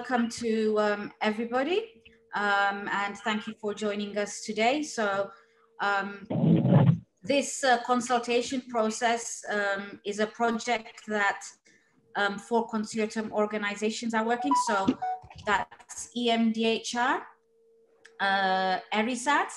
welcome to everybody, and thank you for joining us today. So this consultation process is a project that 4 consortium organizations are working. So that's EMDHR, ERISAT,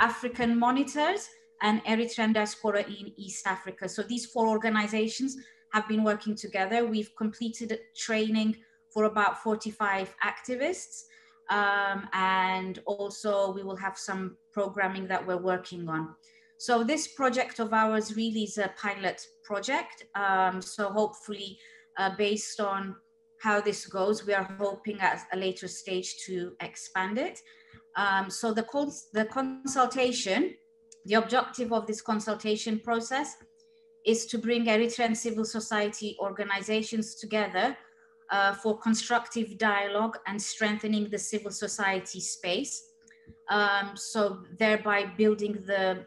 African Monitors, and Eritrean Diaspora in East Africa. So these 4 organizations have been working together. We've completed training for about 45 activists. And also we will have some programming that we're working on. So this project of ours really is a pilot project. So hopefully based on how this goes, we are hoping at a later stage to expand it. So the consultation, the objective of this consultation process is to bring Eritrean civil society organizations together for constructive dialogue and strengthening the civil society space. So thereby building the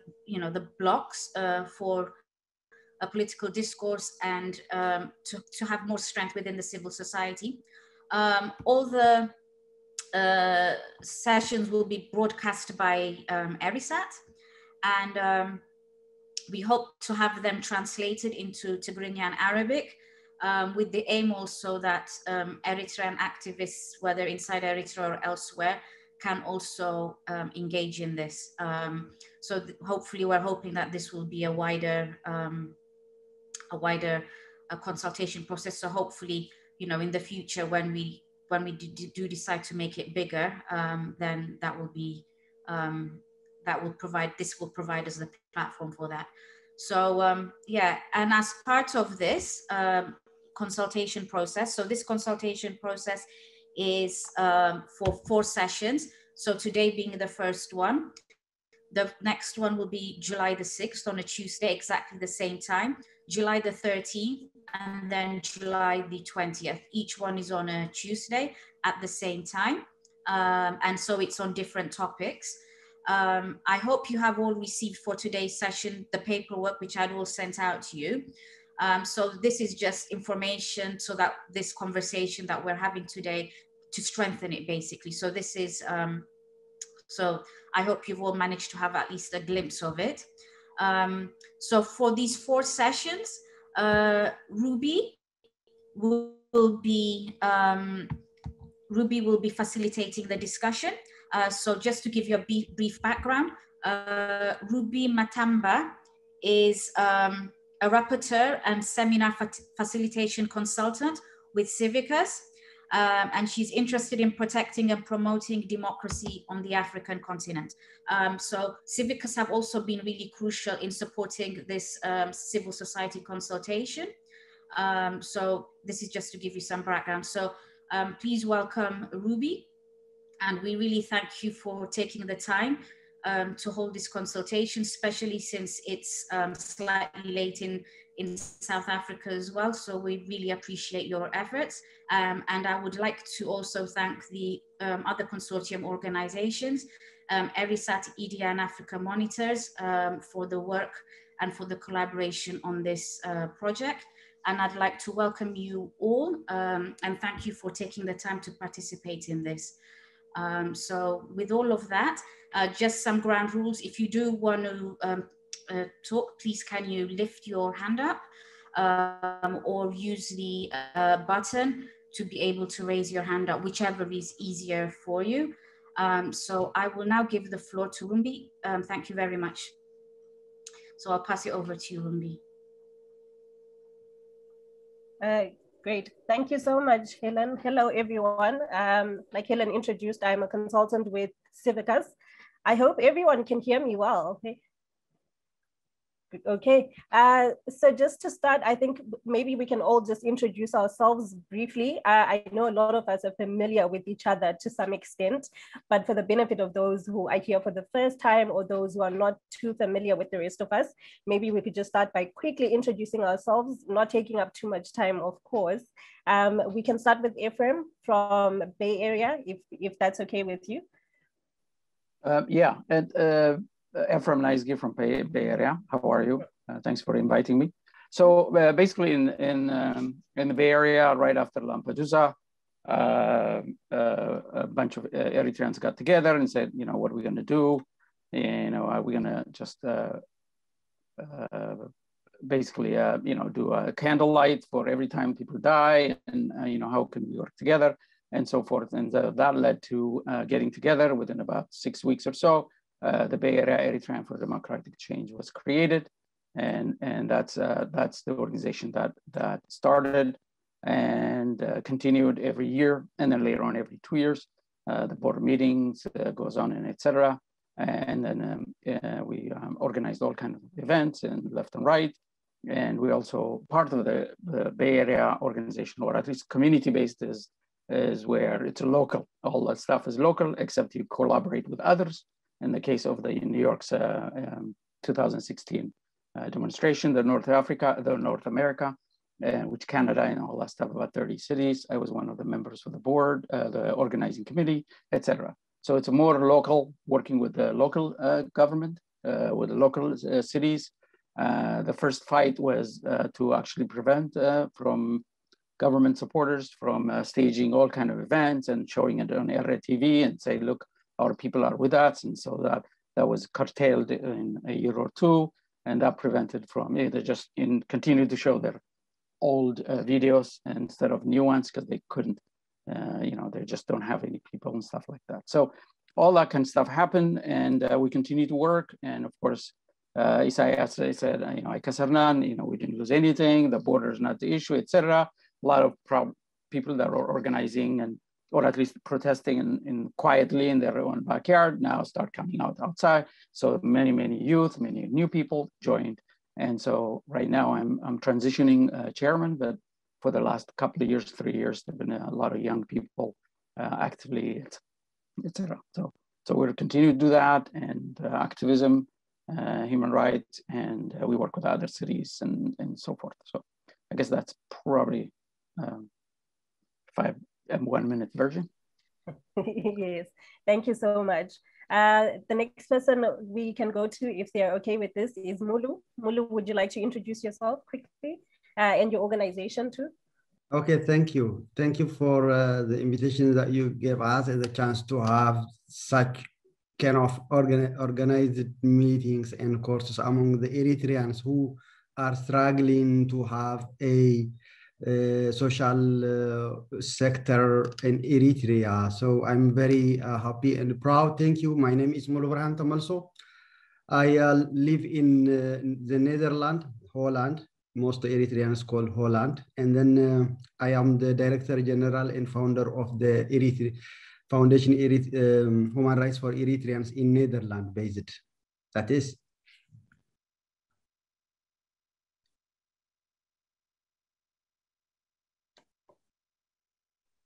blocks for a political discourse and to have more strength within the civil society. All the sessions will be broadcast by ERISAT, and we hope to have them translated into Tigrinya and Arabic, with the aim also that Eritrean activists, whether inside Eritrea or elsewhere, can also engage in this. So hopefully we're hoping that this will be a wider consultation process. So hopefully, in the future, when we do decide to make it bigger, then that will be this will provide us the platform for that. So yeah, and as part of this consultation process, so this consultation process is for 4 sessions. So today being the first one, the next one will be July the 6th on a Tuesday, exactly the same time, July the 13th, and then July the 20th. Each one is on a Tuesday at the same time. And so it's on different topics. I hope you have all received for today's session the paperwork which I'd all sent out to you. So this is just information so that this conversation that we're having today, to strengthen it basically. So this is, so I hope you've all managed to have at least a glimpse of it. So for these 4 sessions, Ruby will be facilitating the discussion. So just to give you a brief background, Ruby Matamba is a rapporteur and seminar facilitation consultant with CIVICUS, and she's interested in protecting and promoting democracy on the African continent. So CIVICUS have also been really crucial in supporting this civil society consultation. So this is just to give you some background. So please welcome Ruby. And we really thank you for taking the time to hold this consultation, especially since it's slightly late in South Africa as well. So we really appreciate your efforts. And I would like to also thank the other consortium organizations, ERISAT, EDA, and Africa Monitors for the work and for the collaboration on this project. And I'd like to welcome you all and thank you for taking the time to participate in this. So with all of that, just some ground rules. If you do want to talk, please can you lift your hand up or use the button to be able to raise your hand up, whichever is easier for you. So I will now give the floor to Rumbi. Thank you very much. So I'll pass it over to you, Rumbi. Great. Thank you so much, Helen. Hello, everyone. Like Helen introduced, I'm a consultant with CIVICUS. I hope everyone can hear me well. Okay. So just to start, I think maybe we can all just introduce ourselves briefly. I know a lot of us are familiar with each other to some extent, but for the benefit of those who are here for the first time or those who are not too familiar with the rest of us, maybe we could just start by quickly introducing ourselves, not taking up too much time, of course. We can start with Ephraim from Bay Area, if that's okay with you. Yeah, and Ephraim Naizgi from Bay Area. How are you? Thanks for inviting me. So basically in the Bay Area, right after Lampedusa, a bunch of Eritreans got together and said, you know, what are we going to do? You know, are we going to just basically, you know, do a candlelight for every time people die, and you know, how can we work together, and so forth. And that led to getting together. Within about 6 weeks or so, the Bay Area Eritrean for Democratic Change was created, and that's the organization that started and continued every year, and then later on every 2 years, the board meetings goes on, and etc. And then we organized all kinds of events and left and right. And we also, part of the Bay Area organization, or at least community-based, is where it's local. All that stuff is local, except you collaborate with others. In the case of the New York's 2016 demonstration, the North America, which Canada and all that stuff, about 30 cities. I was one of the members of the board, the organizing committee, etc. So it's more local, working with the local government, with the local cities. The first fight was to actually prevent from government supporters from staging all kinds of events and showing it on Eritrea TV and say, look, our people are with us. And so that was curtailed in a year or two, and that prevented from they just continue to show their old videos instead of new ones, because they couldn't, you know, they just don't have any people and stuff like that. So all that kind of stuff happened, and we continue to work. And of course, Isaias said, you know, you know, we didn't lose anything. The border is not the issue, etc. A lot of people that are organizing and, or at least protesting in quietly in their own backyard now start coming outside. So many youth, many new people joined. And so right now I'm transitioning chairman, but for the last couple of years, 3 years, there've been a lot of young people actively, etc. So we'll continue to do that, and activism, human rights, and we work with other cities and so forth. So I guess that's probably 5 and 1 minute version. Yes, thank you so much. The next person we can go to, if they're okay with this, is Mulu. Mulu, would you like to introduce yourself quickly and your organization too? Okay, thank you. Thank you for the invitation that you gave us and the chance to have such kind of organized meetings and courses among the Eritreans who are struggling to have a social sector in Eritrea. So I'm very happy and proud. Thank you. My name is Mulu Tamalso. I live in the Netherlands, Holland. Most Eritreans call Holland. And then I am the Director General and founder of the Foundation Human Rights for Eritreans in Netherlands based. That is.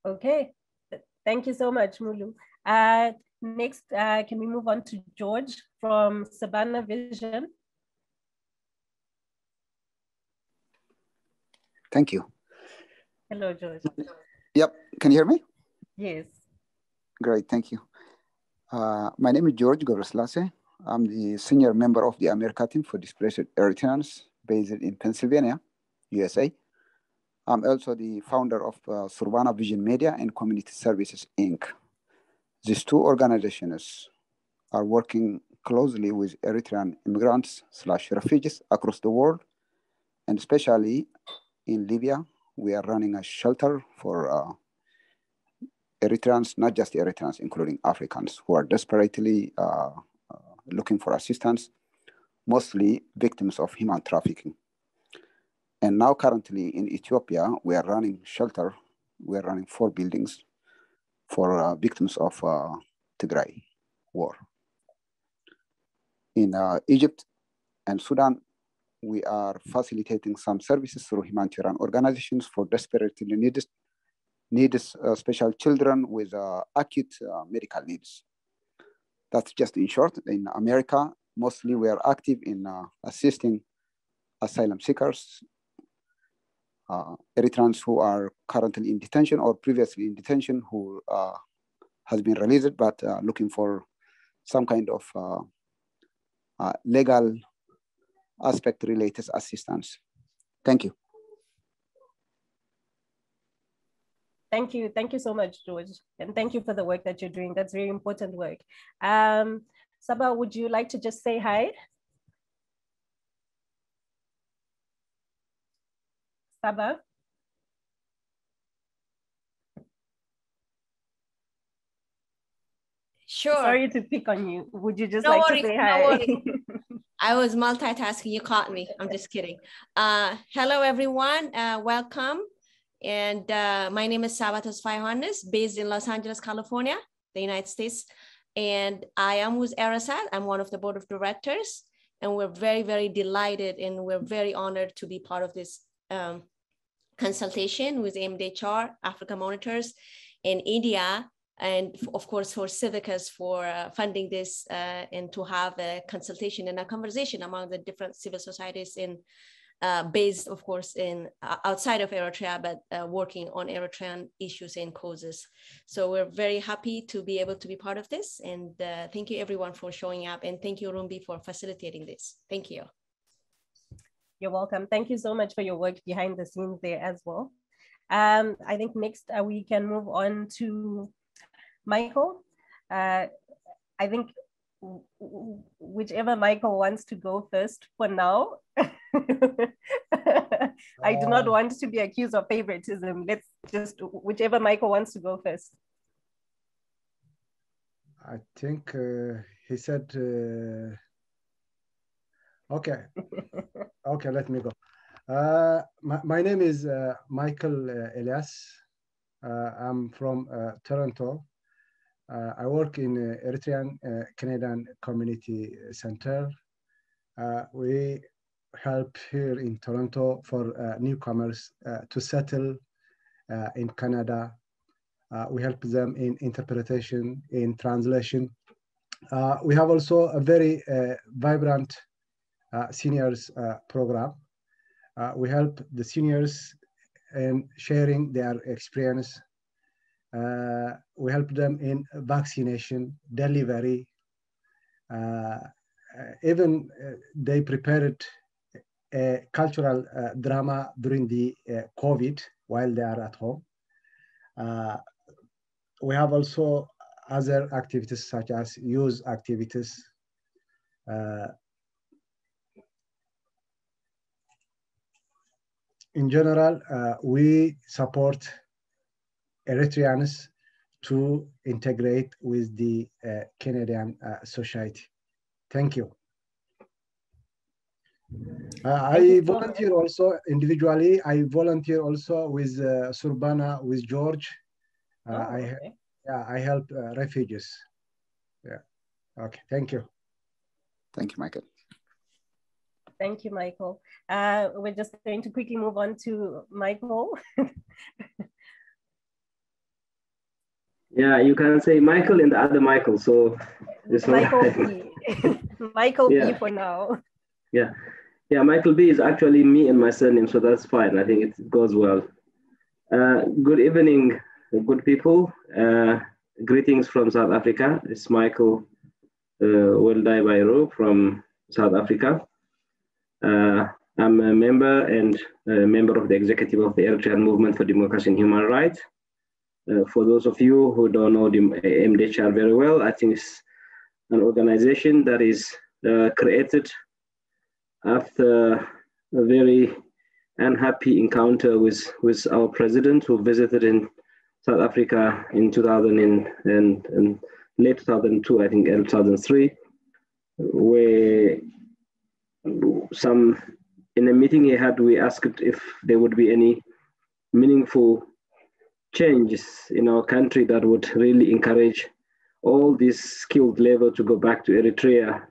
Okay, thank you so much, Mulu. Next, can we move on to George from Savannah Vision? Thank you. Hello, George. Yep, can you hear me? Yes. Great, thank you. My name is George Goreslase. I'm the senior member of the America team for displaced Eritreans based in Pennsylvania, USA. I'm also the founder of Savannah Vision Media and Community Services, Inc. These two organizations are working closely with Eritrean immigrants/refugees across the world, and especially in Libya. We are running a shelter for Eritreans, not just Eritreans, including Africans who are desperately looking for assistance, mostly victims of human trafficking. And now currently in Ethiopia, we are running shelter. We are running 4 buildings for victims of Tigray war. In Egypt and Sudan, we are facilitating some services through humanitarian organizations for desperately needs special children with acute medical needs. That's just in short. In America, mostly we are active in assisting asylum seekers, Eritreans who are currently in detention or previously in detention who has been released, but looking for some kind of legal aspect related assistance. Thank you. Thank you so much, George, and thank you for the work that you're doing. That's very important work. Saba, would you like to just say hi? Saba? Sure. Sorry to pick on you. Would you just No like worries, to say no hi? worries. I was multitasking, you caught me. I'm just kidding. Hello, everyone, welcome. And my name is Saba Johannes, based in Los Angeles, California, the United States. And I am with ERISAT. I'm one of the board of directors. And we're very, very delighted and we're very honored to be part of this consultation with MDHR, Africa Monitors, and India, and of course for CIVICUS for funding this and to have a consultation and a conversation among the different civil societies in based, of course, in outside of Eritrea, but working on Eritrean issues and causes. So we're very happy to be able to be part of this. And thank you everyone for showing up. And thank you, Rumbi, for facilitating this. Thank you. You're welcome. Thank you so much for your work behind the scenes there as well. I think next we can move on to Michael. I think whichever Michael wants to go first for now. I do not want to be accused of favoritism. Let's just, whichever Michael wants to go first. I think he said, okay. Okay, let me go. My name is Michael Elias. I'm from Toronto. I work in Eritrean Canadian Community Center. We help here in Toronto for newcomers to settle in Canada. We help them in interpretation, in translation. We have also a very vibrant seniors program. We help the seniors in sharing their experience. We help them in vaccination, delivery. Even they prepared a cultural drama during the COVID while they are at home. We have also other activities such as youth activities. In general, we support Eritreans to integrate with the Canadian society. Thank you. I volunteer also individually. I volunteer also with Surbana, with George. I help refugees. Yeah. Okay. Thank you. Thank you, Michael. Thank you, Michael. We're just going to quickly move on to Michael. Yeah, you can say Michael and the other Michael. So it's Michael B. Michael B for now. Yeah. Yeah, Michael B is actually me and my surname, so that's fine. I think it goes well. Good evening, good people. Greetings from South Africa. It's Michael Weldai from South Africa. I'm a member and a member of the executive of the Eritrean Movement for Democracy and Human Rights. For those of you who don't know the MDHR very well, I think it's an organization that is created after a very unhappy encounter with our president, who visited in South Africa in 2000 and late 2002, I think, early 2003, where in a meeting he had, we asked if there would be any meaningful changes in our country that would really encourage all these skilled labor to go back to Eritrea.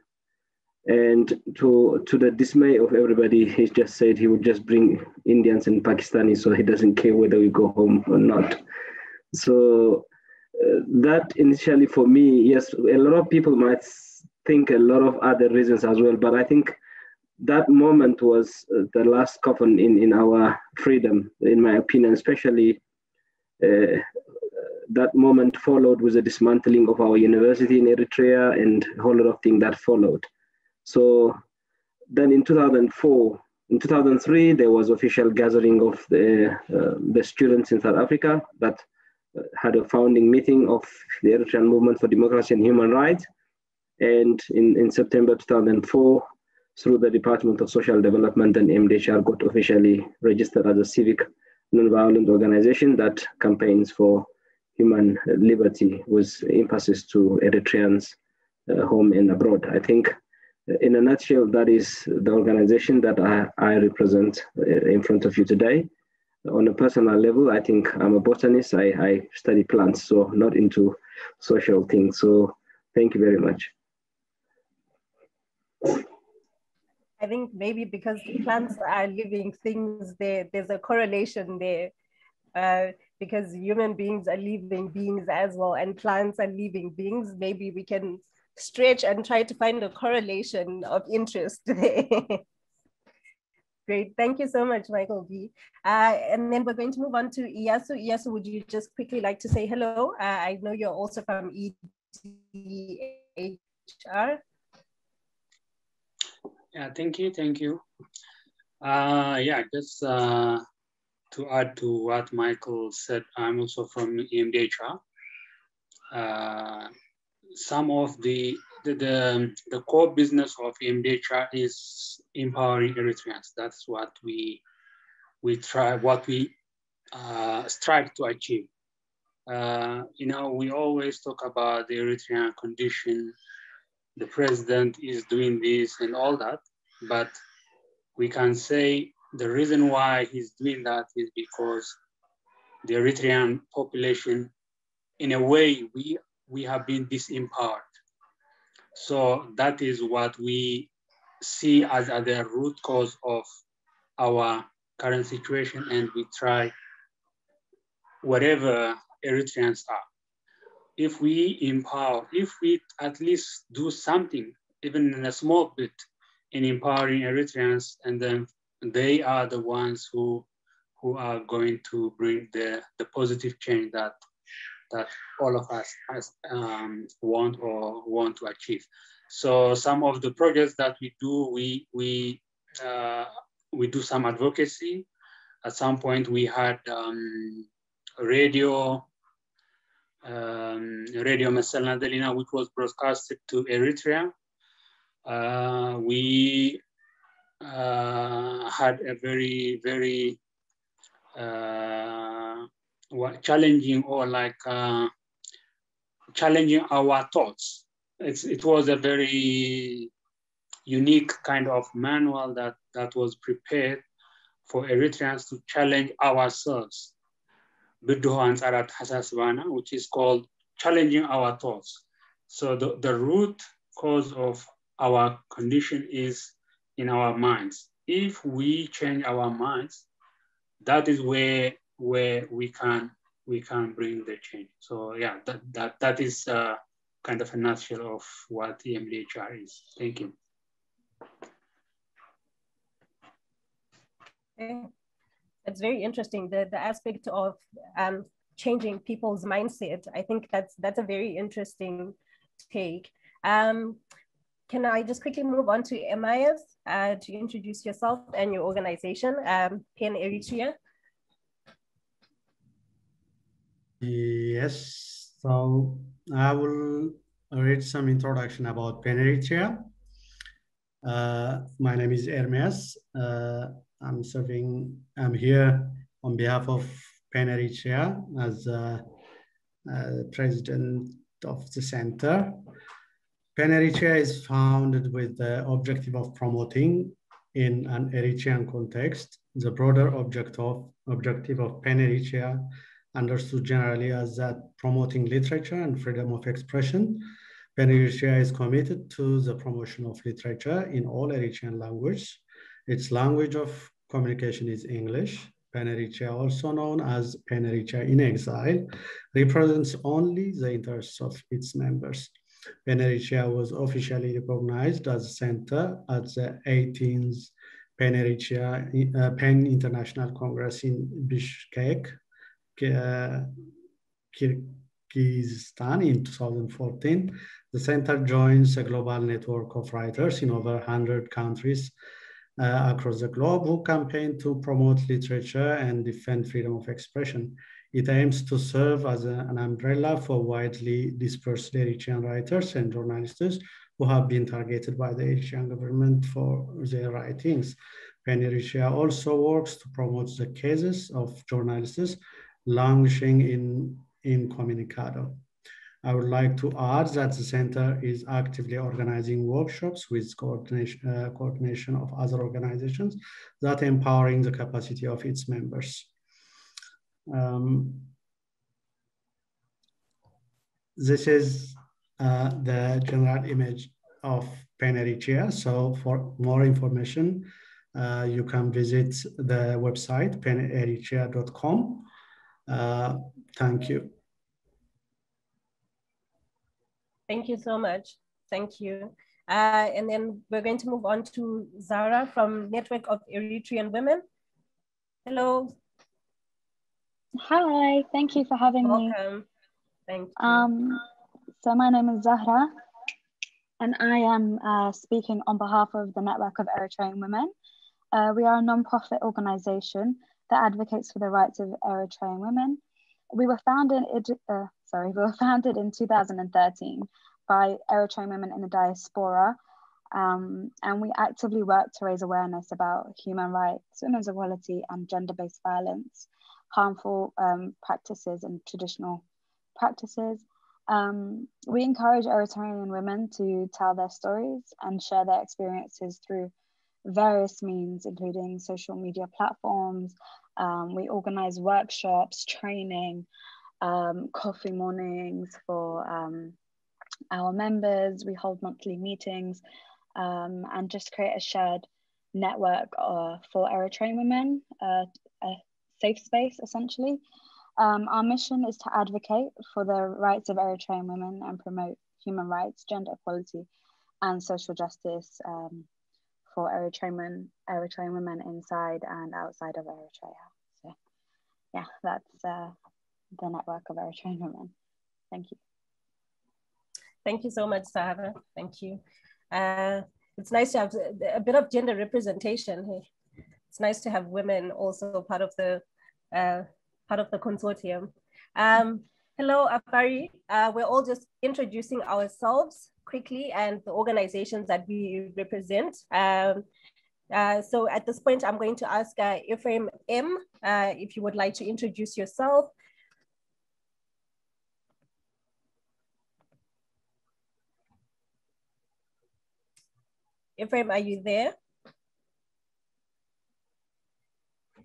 And to the dismay of everybody, he just said he would just bring Indians and Pakistanis, so he doesn't care whether we go home or not. So that initially for me, yes, a lot of people might think a lot of other reasons as well, but I think that moment was the last coffin in our freedom, in my opinion, especially that moment followed with the dismantling of our university in Eritrea and a whole lot of things that followed. So then in 2003, there was official gathering of the students in South Africa that had a founding meeting of the Eritrean Movement for Democracy and Human Rights. And in September 2004, through the Department of Social Development and MDHR, got officially registered as a civic non-violent organization that campaigns for human liberty with emphasis to Eritreans home and abroad. I think in a nutshell, that is the organization that I represent in front of you today. On a personal level, I think I'm a botanist. I study plants, so not into social things. So thank you very much. I think maybe because plants are living things, there's a correlation there. Because human beings are living beings as well, and plants are living beings. Maybe we can stretch and try to find a correlation of interest there. Great, thank you so much, Michael B. And then we're going to move on to Iyasu. Iyasu, would you just quickly like to say hello? I know you're also from EDHR. Yeah, thank you. Yeah, just to add to what Michael said, I'm also from EMDHR. Some of the core business of EMDHR is empowering Eritreans. That's what we strive to achieve. You know, we always talk about the Eritrean condition. The president is doing this and all that, but we can say the reason why he's doing that is because the Eritrean population, in a way, we have been disempowered. So that is what we see as the root cause of our current situation, and we try whatever Eritreans are. If we empower, if we at least do something, even in a small bit, in empowering Eritreans, and then they are the ones who are going to bring the positive change that all of us want to achieve. So some of the projects that we do, we do some advocacy. At some point, we had radio Masal Nadalina, which was broadcasted to Eritrea. We had a very, very challenging, or like challenging our thoughts. It was a very unique kind of manual that was prepared for Eritreans to challenge ourselves, which is called challenging our thoughts. So the root cause of our condition is in our minds. If we change our minds, that is where we can bring the change. So yeah, that is kind of a nutshell of what EMDHR is. Thank you. Okay. That's very interesting. The aspect of changing people's mindset. I think that's a very interesting take. Can I just quickly move on to Emmaus to introduce yourself and your organization, PEN Eritrea? Yes, so I will read some introduction about PEN Eritrea. My name is Hermes. I'm here on behalf of PEN Eritrea as president of the center. PEN Eritrea is founded with the objective of promoting, in an Eritrean context, the broader objective of PEN Eritrea, understood generally as that promoting literature and freedom of expression. PEN Eritrea is committed to the promotion of literature in all Eritrean languages. Its language of communication is English. PEN Eritrea, also known as PEN Eritrea in Exile, represents only the interests of its members. PEN Eritrea was officially recognized as a center at the 18th PEN Eritrea PEN International Congress in Bishkek, Kyrgyzstan in 2014. The center joins a global network of writers in over 100 countries across the globe who campaign to promote literature and defend freedom of expression. It aims to serve as an umbrella for widely dispersed Eritrean writers and journalists who have been targeted by the Eritrean government for their writings. PEN Eritrea also works to promote the cases of journalists languishing incommunicado. I would like to add that the center is actively organizing workshops with coordination of other organizations that empowering the capacity of its members. This is the general image of PEN Eritrea. So for more information, you can visit the website peneritrea.com. Thank you. Thank you so much. Thank you. And then we're going to move on to Zara from Network of Eritrean Women. Hello. Hi, thank you for having me. Welcome. Thank you. So my name is Zahra, and I am speaking on behalf of the Network of Eritrean Women. We are a non-profit organization that advocates for the rights of Eritrean women. We were founded in 2013 by Eritrean women in the diaspora, and we actively work to raise awareness about human rights, women's equality, and gender-based violence, harmful practices and traditional practices. We encourage Eritrean women to tell their stories and share their experiences through various means, including social media platforms. We organize workshops, training, coffee mornings for our members. We hold monthly meetings and just create a shared network for Eritrean women, a safe space essentially. Our mission is to advocate for the rights of Eritrean women and promote human rights, gender equality, and social justice for Eritrean women inside and outside of Eritrea. So yeah, that's the Network of Eritrean Women. Thank you. Thank you so much, Sarah. Thank you. It's nice to have a bit of gender representation. It's nice to have women also part of the consortium. Hello, Afari. We're all just introducing ourselves quickly and the organizations that we represent. So at this point, I'm going to ask Ephraim M, if you would like to introduce yourself. Ephraim, are you there?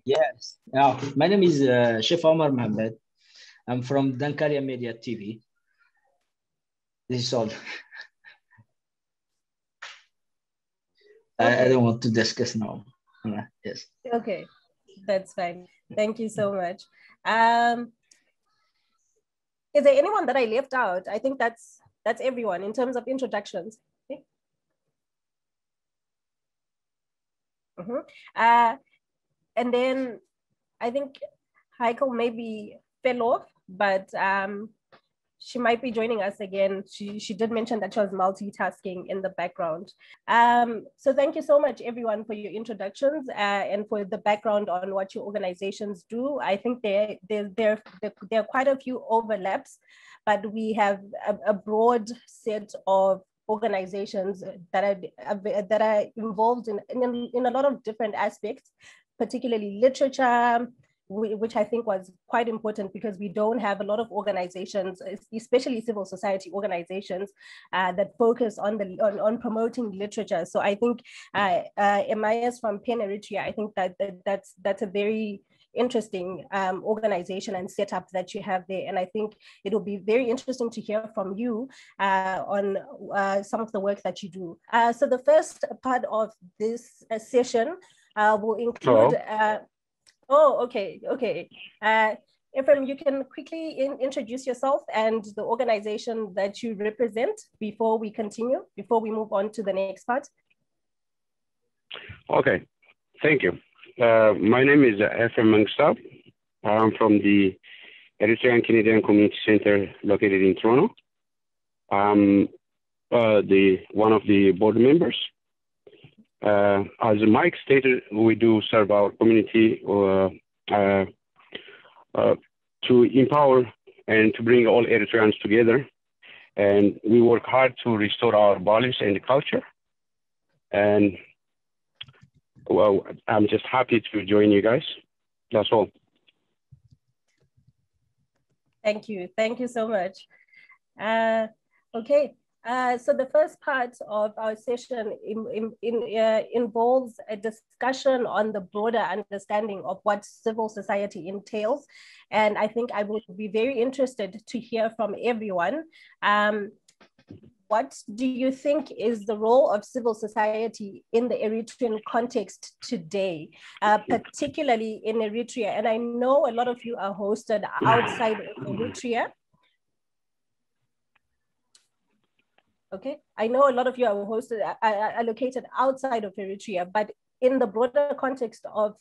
Yes. My name is Chef Omar Mohammed. I'm from Dankaria Media TV. This is all. I don't want to discuss now. Yes. Okay, that's fine. Thank you so much. Is there anyone that I left out? I think that's everyone in terms of introductions. Okay. And then I think Heiko maybe fell off, but she might be joining us again. She did mention that she was multitasking in the background. So thank you so much, everyone, for your introductions and for the background on what your organizations do. I think there are quite a few overlaps, but we have a broad set of organizations that are involved in a lot of different aspects, particularly literature, which I think was quite important because we don't have a lot of organizations, especially civil society organizations, that focus on promoting literature. So I think MIS from PEN Eritrea, I think that's a very interesting organization and setup that you have there. And I think it will be very interesting to hear from you on some of the work that you do. So the first part of this session will include, oh, okay. Ephraim, you can quickly introduce yourself and the organization that you represent before we continue, before we move on to the next part. Okay, thank you. My name is Ephraim Mangstav. I'm from the Eritrean Canadian Community Center located in Toronto. I'm one of the board members. As Mike stated, we do serve our community to empower and to bring all Eritreans together. And we work hard to restore our values and culture. And well, I'm just happy to join you guys. That's all. Thank you. Thank you so much. Okay. So the first part of our session involves a discussion on the broader understanding of what civil society entails. And I think I would be very interested to hear from everyone. What do you think is the role of civil society in the Eritrean context today, particularly in Eritrea? And I know a lot of you are hosted outside of Eritrea. Okay, I know a lot of you are located outside of Eritrea, but in the broader context of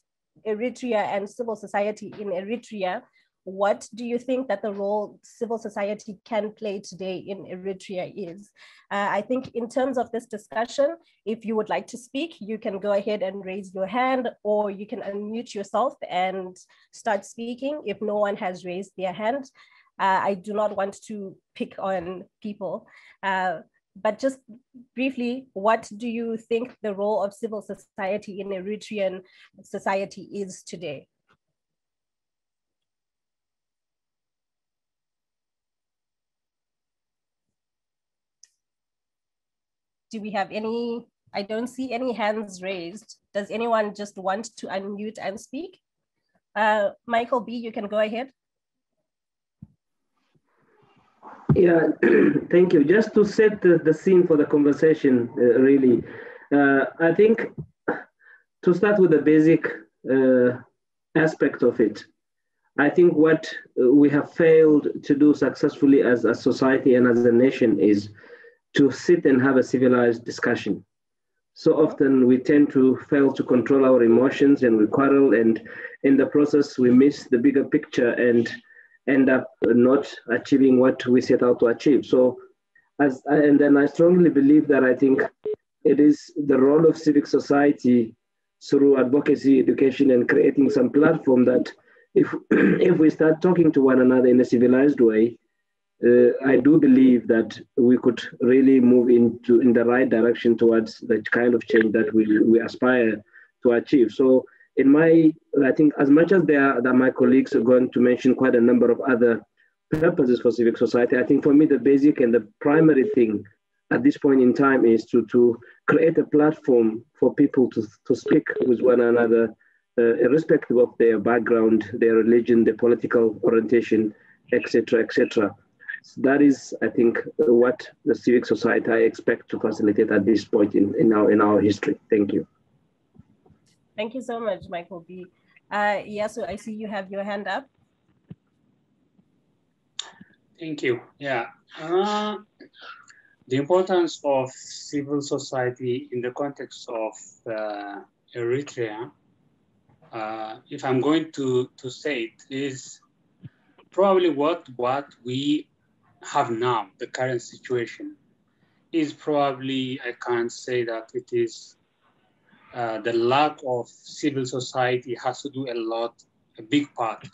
Eritrea and civil society in Eritrea, what do you think that the role civil society can play today in Eritrea is? I think in terms of this discussion, if you would like to speak, you can go ahead and raise your hand, or you can unmute yourself and start speaking if no one has raised their hand. I do not want to pick on people. But just briefly, what do you think the role of civil society in Eritrean society is today? Do we have any? I don't see any hands raised. Does anyone just want to unmute and speak? Michael B., you can go ahead. Yeah, thank you. Just to set the scene for the conversation, really, I think to start with the basic aspect of it, I think what we have failed to do successfully as a society and as a nation is to sit and have a civilized discussion. So often we tend to fail to control our emotions and we quarrel, and in the process we miss the bigger picture and end up not achieving what we set out to achieve. So, and then I strongly believe that I think it is the role of civic society through advocacy, education, and creating some platform that if we start talking to one another in a civilized way, I do believe that we could really move in the right direction towards the kind of change that we aspire to achieve. So I think as much as that my colleagues are going to mention quite a number of other purposes for civic society, I think for me the basic and the primary thing at this point in time is to create a platform for people to speak with one another, irrespective of their background, their religion, their political orientation, etc., etc. So that is, I think, what the civic society I expect to facilitate at this point in our history. Thank you. Thank you so much, Michael B. Yeah, so I see you have your hand up. Thank you. Yeah. The importance of civil society in the context of Eritrea, if I'm going to say it, is probably what we have now, the current situation, is probably, I can't say that it is the lack of civil society has to do a big part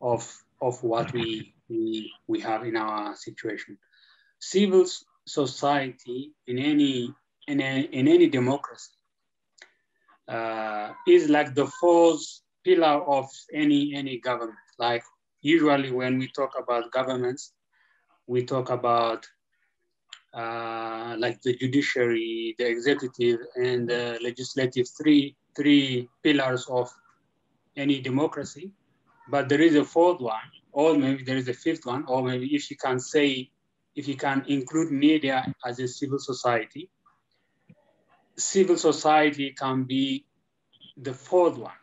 of what we have in our situation. Civil society in any democracy is like the fourth pillar of any government. Like usually when we talk about governments, we talk about like the judiciary, the executive, and the legislative, three pillars of any democracy. But there is a fourth one, or maybe there is a fifth one, or maybe if you can include media as a civil society can be the fourth one,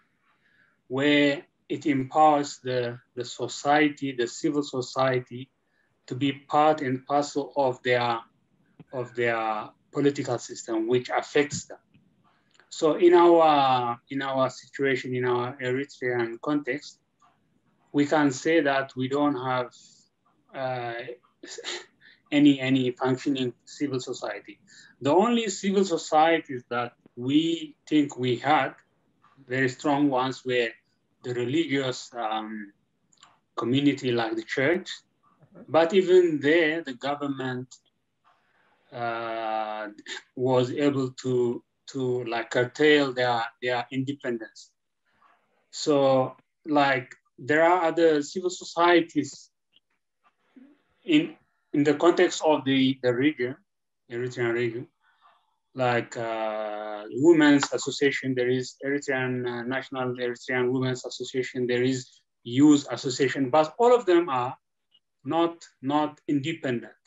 where it empowers the society, the civil society, to be part and parcel of their political system, which affects them. So in our situation, in our Eritrean context, we can say that we don't have any functioning civil society. The only civil societies that we think we had, very strong ones, were the religious community like the church. But even there, the government was able to like curtail their independence. So like there are other civil societies in the context of the region, Eritrean region, like Women's Association, there is Eritrean National Eritrean Women's Association, there is Youth Association, but all of them are not independent.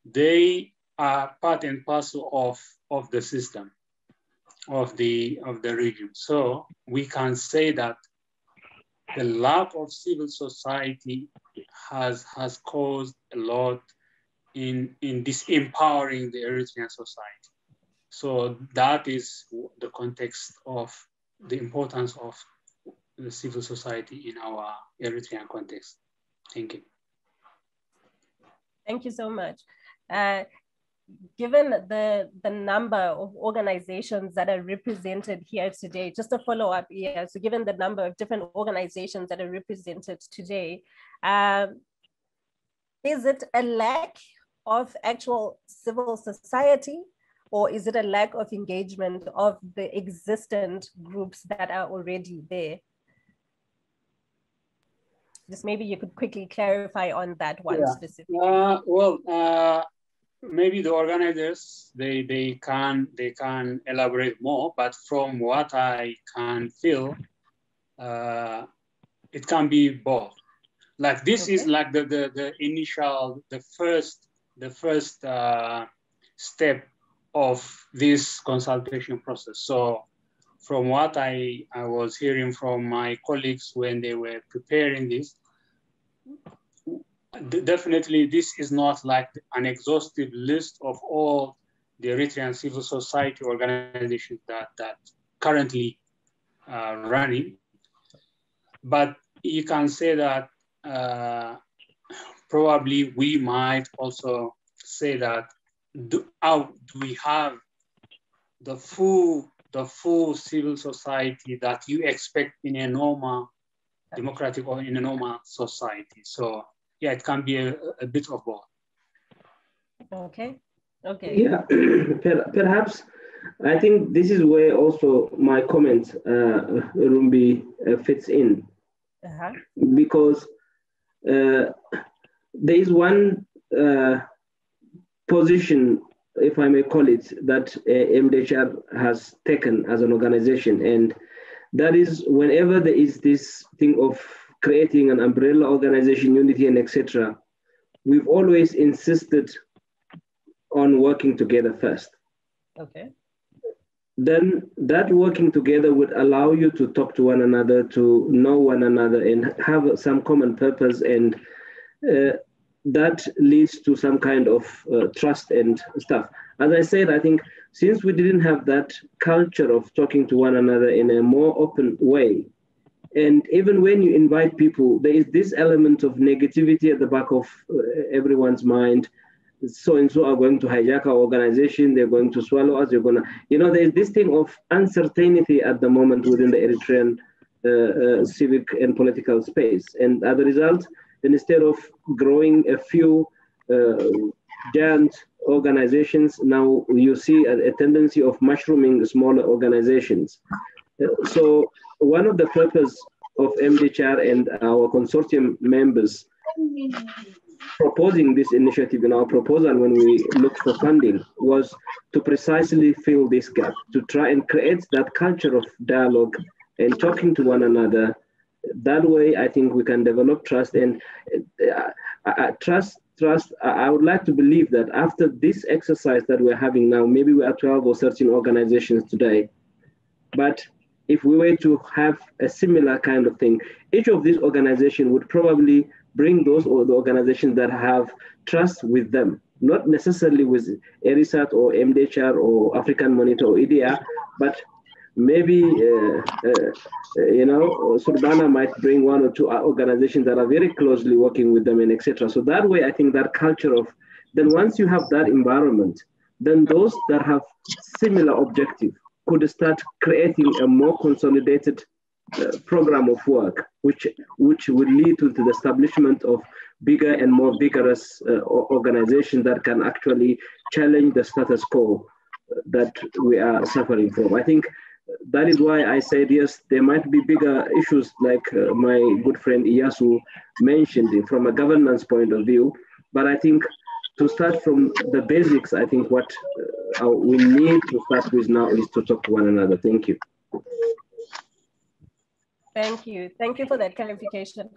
They are part and parcel of the system of the region. So we can say that the lack of civil society has caused a lot in disempowering the Eritrean society. So that is the context of the importance of the civil society in our Eritrean context. Thank you. Thank you so much. Given the number of organizations that are represented here today, just a follow-up here. So given the number of different organizations that are represented today, is it a lack of actual civil society, or is it a lack of engagement of the existent groups that are already there? Just maybe you could quickly clarify on that one specifically. Maybe the organizers, they can elaborate more, but from what I can feel, it can be both. Like this is like the initial, the first step of this consultation process. So from what I was hearing from my colleagues when they were preparing this, definitely this is not like an exhaustive list of all the Eritrean civil society organizations that currently are running. But you can say that probably we might also say that do we have the full civil society that you expect in a normal democratic or in a normal society? So yeah, it can be a bit of both. Okay. Yeah, perhaps I think this is where also my comment, Rumbi, fits in. Because there is one position, if I may call it, that MDHR has taken as an organization, and that is whenever there is this thing of creating an umbrella organization, unity, and etc., we've always insisted on working together first. Okay. Then that working together would allow you to talk to one another, to know one another, and have some common purpose, and that leads to some kind of trust and stuff. As I said, I think since we didn't have that culture of talking to one another in a more open way, and even when you invite people, there is this element of negativity at the back of everyone's mind. So-and-so are going to hijack our organization, they're going to swallow us, you're gonna, there's this thing of uncertainty at the moment within the Eritrean civic and political space. And as a result, instead of growing a few giant organizations, now you see a tendency of mushrooming smaller organizations. So one of the purpose of MDHR and our consortium members proposing this initiative in our proposal when we looked for funding was to precisely fill this gap, to try and create that culture of dialogue and talking to one another. That way, I think we can develop trust, and trust. I would like to believe that after this exercise that we're having now, maybe we are 12 or 13 organizations today, but if we were to have a similar kind of thing, each of these organizations would probably bring those or the organizations that have trust with them, not necessarily with ERISAT or MDHR or African Monitor or EDA, but maybe, Surbana might bring one or two organizations that are very closely working with them, and etc. So that way, I think that culture of, then once you have that environment, then those that have similar objective could start creating a more consolidated program of work, which would lead to the establishment of bigger and more vigorous organizations that can actually challenge the status quo that we are suffering from. I think that is why I said, yes, there might be bigger issues like my good friend Iyasu mentioned from a governance point of view. But I think to start from the basics, I think what we need to start with now is to talk to one another. Thank you. Thank you. Thank you for that clarification.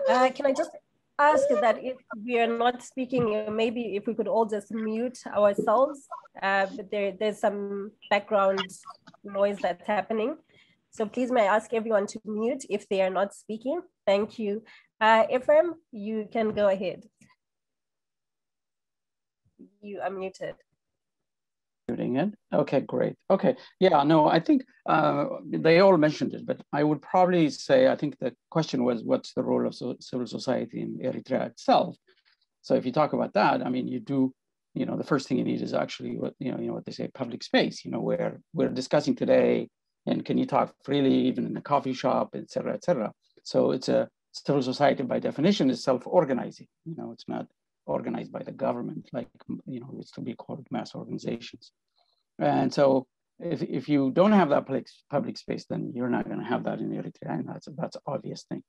Can I just ask that if we are not speaking, maybe if we could all just mute ourselves? There's some background noise that's happening. So please may I ask everyone to mute if they are not speaking. Thank you. Ephraim, you can go ahead. You are muted. Muting it. Okay, great. Okay, yeah, no, I think they all mentioned it, but I would probably say, I think the question was, what's the role of civil society in Eritrea itself? So if you talk about that, I mean, you do, you know, the first thing you need is actually what, you know what they say, public space, you know, where we're discussing today, and can you talk freely, even in a coffee shop, et cetera, et cetera. So it's a civil society by definition is self-organizing, you know, it's not organized by the government, like, you know, it's to be called mass organizations. And so if you don't have that public space, then you're not going to have that in Eritrea, and that's an obvious thing.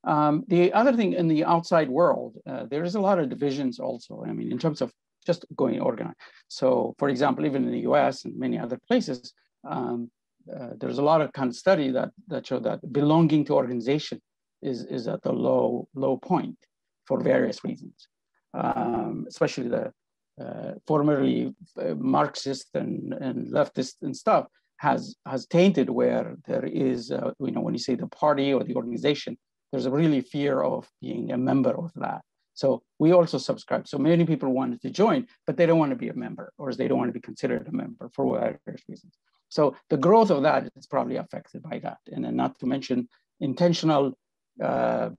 The other thing in the outside world, there is a lot of divisions also. I mean, in terms of just going organized. So, for example, even in the US and many other places, there's a lot of kind of study that show that belonging to organization is at the low point for various reasons. Especially the formerly Marxist and leftist and stuff has tainted where there is, you know, when you say the party or the organization, there's a really fear of being a member of that. So we also subscribe. So many people wanted to join, but they don't want to be a member, or they don't want to be considered a member for various reasons. So the growth of that is probably affected by that. And then not to mention intentionally, the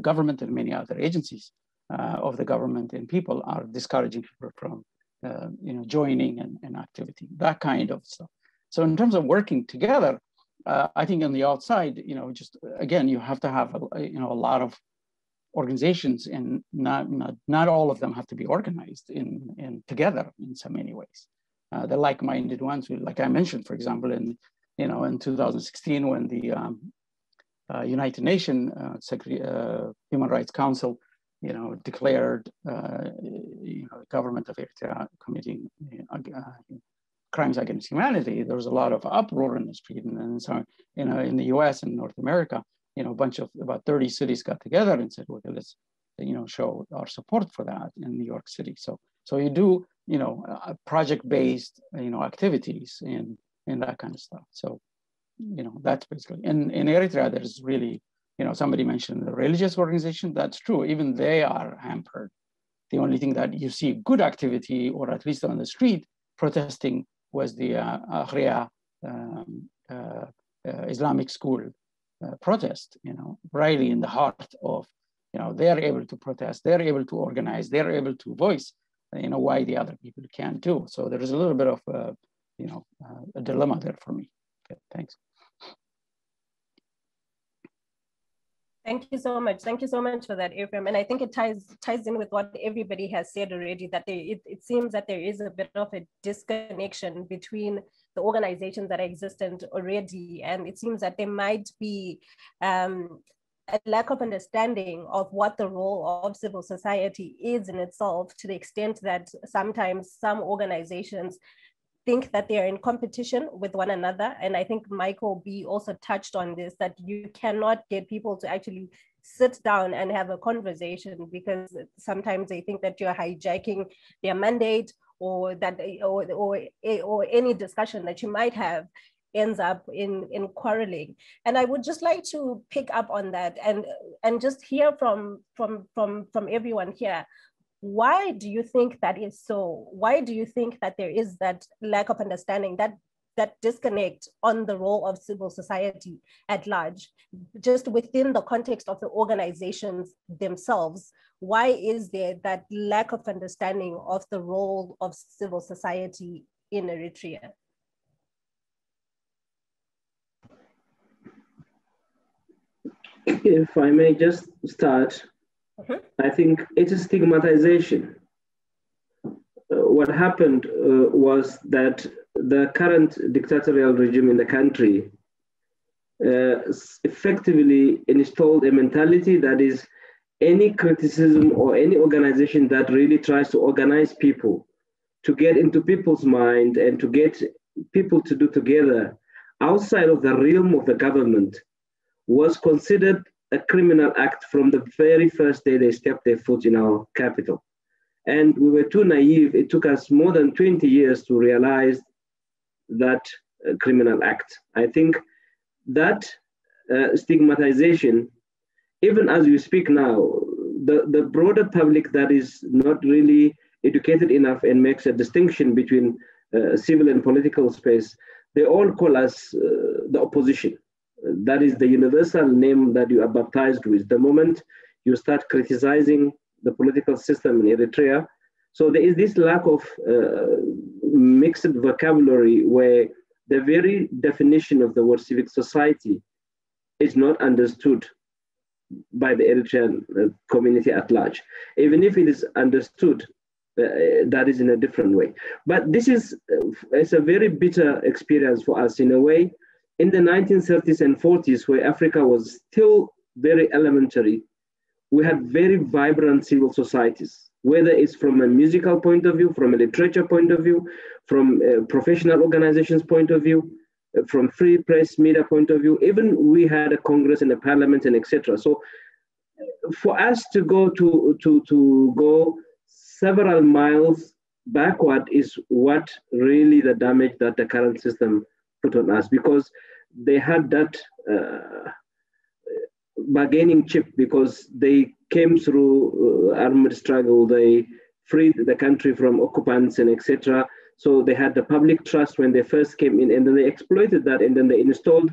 government and many other agencies of the government and people are discouraging people from, joining and activity, that kind of stuff. So in terms of working together, I think on the outside, just again, you have to have a lot of organizations, and not all of them have to be organized in together in so many ways. The like-minded ones, like I mentioned, for example, in 2016 when the United Nations Human Rights Council, declared the government of Eritrea committing crimes against humanity, there was a lot of uproar in the street, and so in the U.S. and North America, a bunch of about 30 cities got together and said, "Okay, let's show our support for that." In New York City, so you do project-based activities and that kind of stuff. So that's basically in Eritrea. There's really somebody mentioned the religious organization. That's true. Even they are hampered. The only thing that you see good activity, or at least on the street protesting, was the Eritrea Islamic school protest. Really in the heart of, they are able to protest, they're able to organize, they're able to voice, why the other people can't do. So there is a little bit of a dilemma there for me. Okay, thanks. Thank you so much. Thank you so much for that, Ephraim. And I think it ties in with what everybody has said already, that it seems that there is a bit of a disconnection between the organizations that are existent already. And it seems that there might be a lack of understanding of what the role of civil society is in itself, to the extent that sometimes some organizations think that they're in competition with one another. And I think Michael B also touched on this, that you cannot get people to actually sit down and have a conversation, because sometimes they think that you're hijacking their mandate, or that or any discussion that you might have ends up in quarreling. And I would just like to pick up on that and just hear from everyone here. Why do you think that is so? Why do you think that there is that lack of understanding, that disconnect on the role of civil society at large, just within the context of the organizations themselves? Why is there that lack of understanding of the role of civil society in Eritrea? if I may just start, I think it is stigmatization. What happened was that the current dictatorial regime in the country effectively installed a mentality that is any criticism or any organization that really tries to organize people, to get into people's mind and to get people to do together outside of the realm of the government was considered a criminal act from the very first day they stepped their foot in our capital. And we were too naive. It took us more than 20 years to realize that criminal act. I think that stigmatization, even as you speak now, the broader public that is not really educated enough and makes a distinction between civil and political space, they all call us the opposition. That is the universal name that you are baptized with. The moment you start criticizing the political system in Eritrea, so there is this lack of mixed vocabulary where the very definition of the word civic society is not understood by the Eritrean community at large. Even if it is understood, that is in a different way. But this is it's a very bitter experience for us in a way. In the 1930s and 40s, where Africa was still very elementary, we had very vibrant civil societies, whether it's from a musical point of view, from a literature point of view, from a professional organizations point of view, from free press media point of view. Even we had a Congress and a parliament and etc. So for us to go several miles backward is what really the damage that the current system put on us, because they had that bargaining chip, because they came through armed struggle, they freed the country from occupants and etc. So they had the public trust when they first came in, and then they exploited that, and then they installed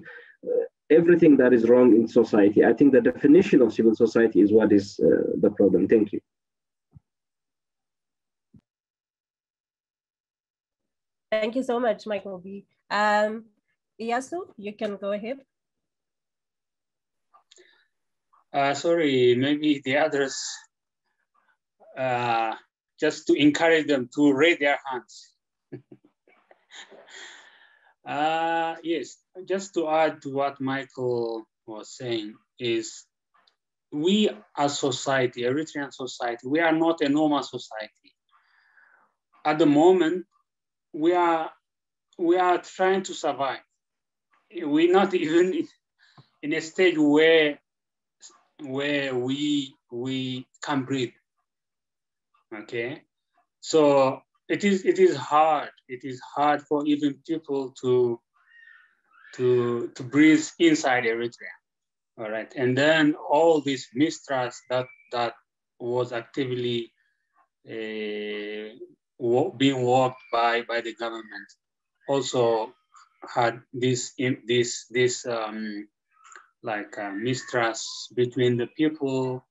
everything that is wrong in society. I think the definition of civil society is what is the problem. Thank you. Thank you so much, Michael B. Iyasu, you can go ahead. Sorry, maybe the others, just to encourage them to raise their hands. Yes, just to add to what Michael was saying is, we as society, Eritrean society, we are not a normal society. At the moment, we are trying to survive. We're not even in a stage where we can breathe. Okay, so it is hard. It is hard for even people to breathe inside Eritrea. All right, and then all this mistrust that was actively being worked by the government also had this mistrust between the people,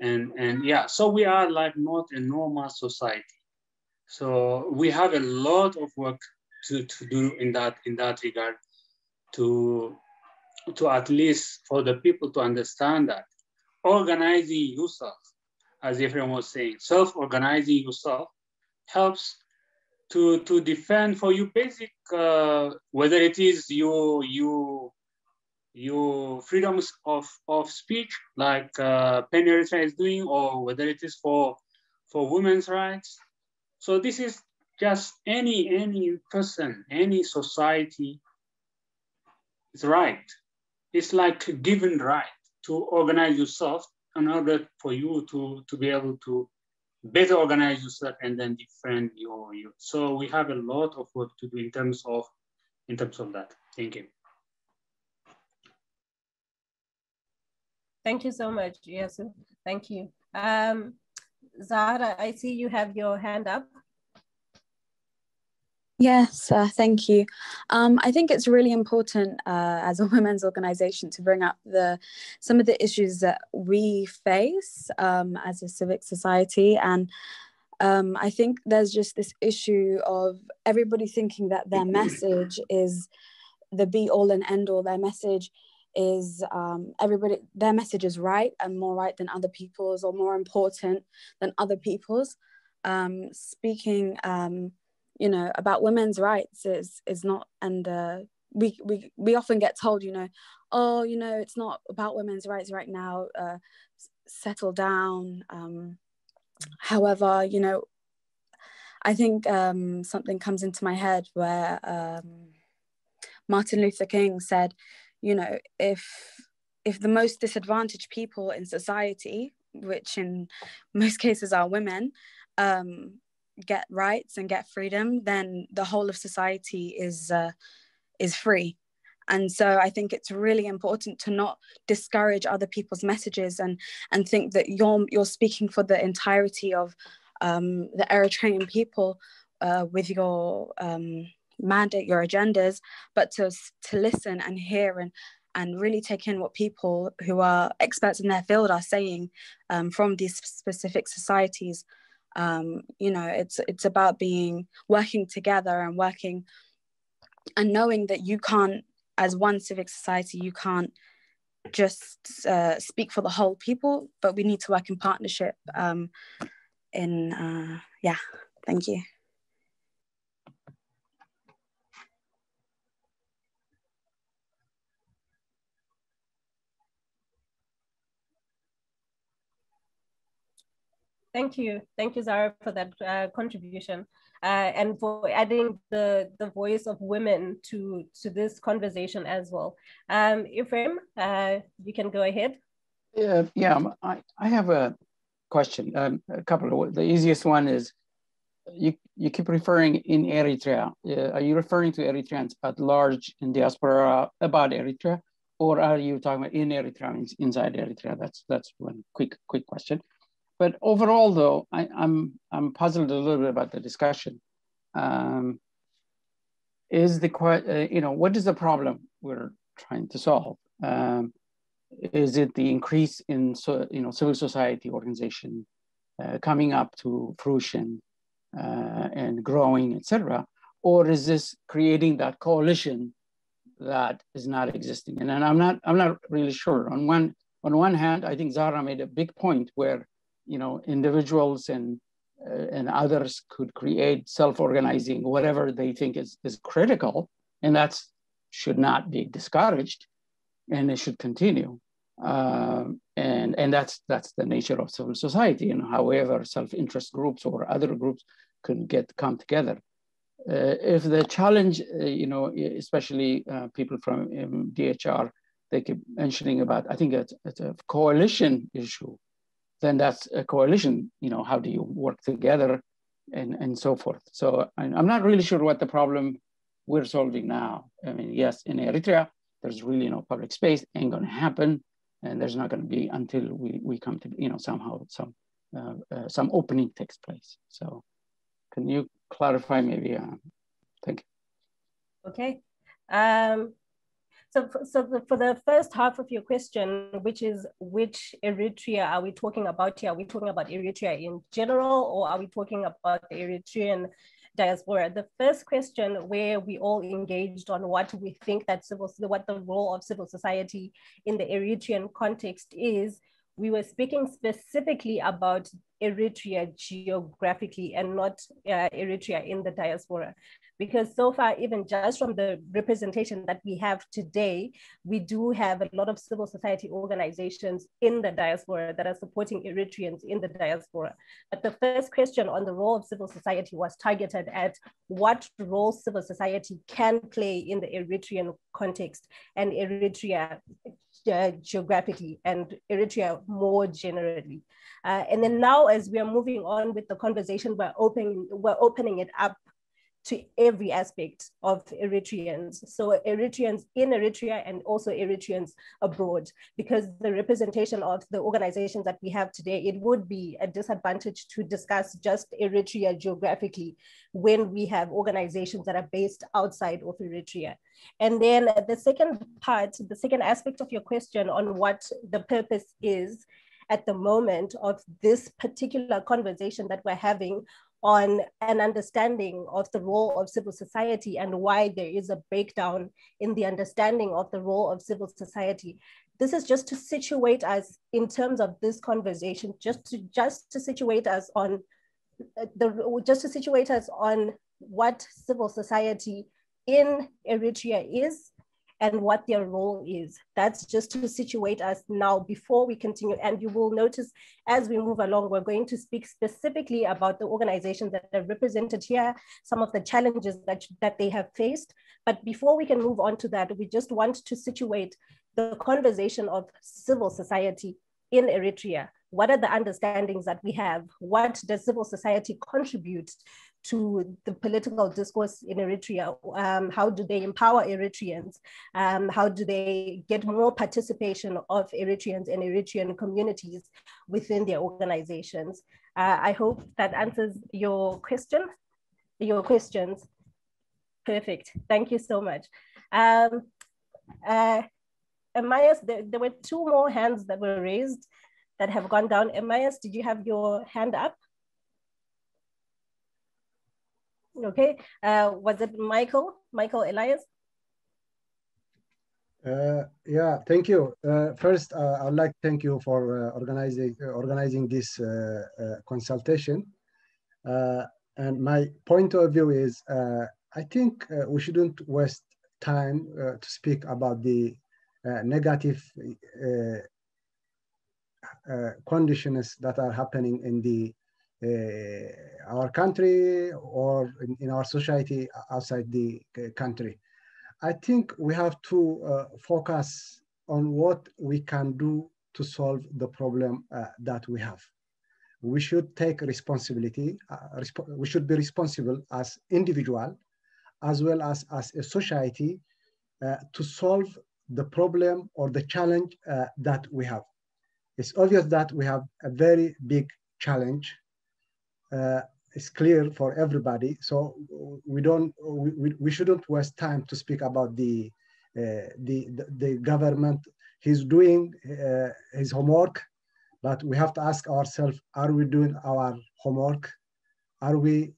and yeah, so we are like not a normal society. So we have a lot of work to do in that regard, to at least for the people to understand that organizing yourself, as everyone was saying, self-organizing yourself helps to defend for you basic, whether it is your freedoms of speech, like Pen Eritrea is doing, or whether it is for women's rights. So this is just any person, any society, it's right. It's like a given right to organize yourself in order for you to be able to better organize yourself and then defend your. So we have a lot of work to do in terms of that. Thank you. Thank you so much, Iyasu. Thank you. Zahra, I see you have your hand up. Yes, thank you. I think it's really important as a women's organization to bring up some of the issues that we face as a civic society. And I think there's just this issue of everybody thinking that their message is the be all and end all. Their message is their message is right and more right than other people's, or more important than other people's. Speaking, you know, about women's rights is not, and we often get told, you know, oh, you know, it's not about women's rights right now, settle down. However, you know, I think something comes into my head where Martin Luther King said, you know, if the most disadvantaged people in society, which in most cases are women, get rights and get freedom, then the whole of society is free. And so I think it's really important to not discourage other people's messages and think that you're speaking for the entirety of the Eritrean people with your mandate, your agendas, but to listen and hear and really take in what people who are experts in their field are saying from these specific societies. You know, it's about working together and working and knowing that you can't, as one civic society, you can't just speak for the whole people, but we need to work in partnership. Yeah, thank you. Thank you, Zara, for that contribution and for adding the voice of women to this conversation as well. Ephraim, you can go ahead. Yeah, I have a question. A couple of, the easiest one is you keep referring in Eritrea. Are you referring to Eritreans at large in diaspora about Eritrea, or are you talking about in Eritrea, inside Eritrea? That's one quick question. But overall, though, I'm puzzled a little bit about the discussion. Is you know, what is the problem we're trying to solve? Is it the increase in civil society organization coming up to fruition and growing, etc., or is this creating that coalition that is not existing? And I'm not really sure. On one hand, I think Zara made a big point where, you know, individuals and others could create self-organizing, whatever they think is critical, and that should not be discouraged, and it should continue. And that's the nature of civil society, and however self-interest groups or other groups could come together. If the challenge, you know, especially people from DHR, they keep mentioning about, I think it's a coalition issue, then that's a coalition, you know, how do you work together and so forth. So I'm not really sure what the problem we're solving now. I mean, yes, in Eritrea, there's really no public space, ain't gonna happen. And there's not gonna be until we come to, you know, somehow some opening takes place. So can you clarify maybe? Thank you. Okay. So for the first half of your question, which is which Eritrea are we talking about here? Are we talking about Eritrea in general, or are we talking about the Eritrean diaspora? The first question, where we all engaged on what we think that what the role of civil society in the Eritrean context is, we were speaking specifically about Eritrea geographically and not Eritrea in the diaspora. Because so far, even just from the representation that we have today, we do have a lot of civil society organizations in the diaspora that are supporting Eritreans in the diaspora. But the first question on the role of civil society was targeted at what role civil society can play in the Eritrean context and Eritrea geographically and Eritrea more generally. And then now, as we are moving on with the conversation, we're opening it up to every aspect of Eritreans. So Eritreans in Eritrea and also Eritreans abroad, because the representation of the organizations that we have today, it would be a disadvantage to discuss just Eritrea geographically when we have organizations that are based outside of Eritrea. And then the second part, the second aspect of your question on what the purpose is at the moment of this particular conversation that we're having on an understanding of the role of civil society and why there is a breakdown in the understanding of the role of civil society. This is just to situate us in terms of this conversation, just to situate us on what civil society in Eritrea is and what their role is. That's just to situate us now before we continue. And you will notice as we move along, we're going to speak specifically about the organizations that are represented here, some of the challenges that they have faced. But before we can move on to that, we just want to situate the conversation of civil society in Eritrea. What are the understandings that we have? What does civil society contribute to the political discourse in Eritrea? How do they empower Eritreans? How do they get more participation of Eritreans and Eritrean communities within their organizations? I hope that answers your questions. Perfect, thank you so much. Amias, there were two more hands that were raised that have gone down. Amias, did you have your hand up? Okay, was it Michael Elias? Yeah, thank you. First, I'd like to thank you for organizing this consultation. And my point of view is, I think we shouldn't waste time to speak about the negative conditions that are happening in our country or in our society outside the country. I think we have to focus on what we can do to solve the problem that we have. We should take responsibility. We should be responsible as individual, as well as a society, to solve the problem or the challenge that we have. It's obvious that we have a very big challenge. It's clear for everybody. So we shouldn't waste time to speak about the government. He's doing his homework, but we have to ask ourselves, are we doing our homework? Are we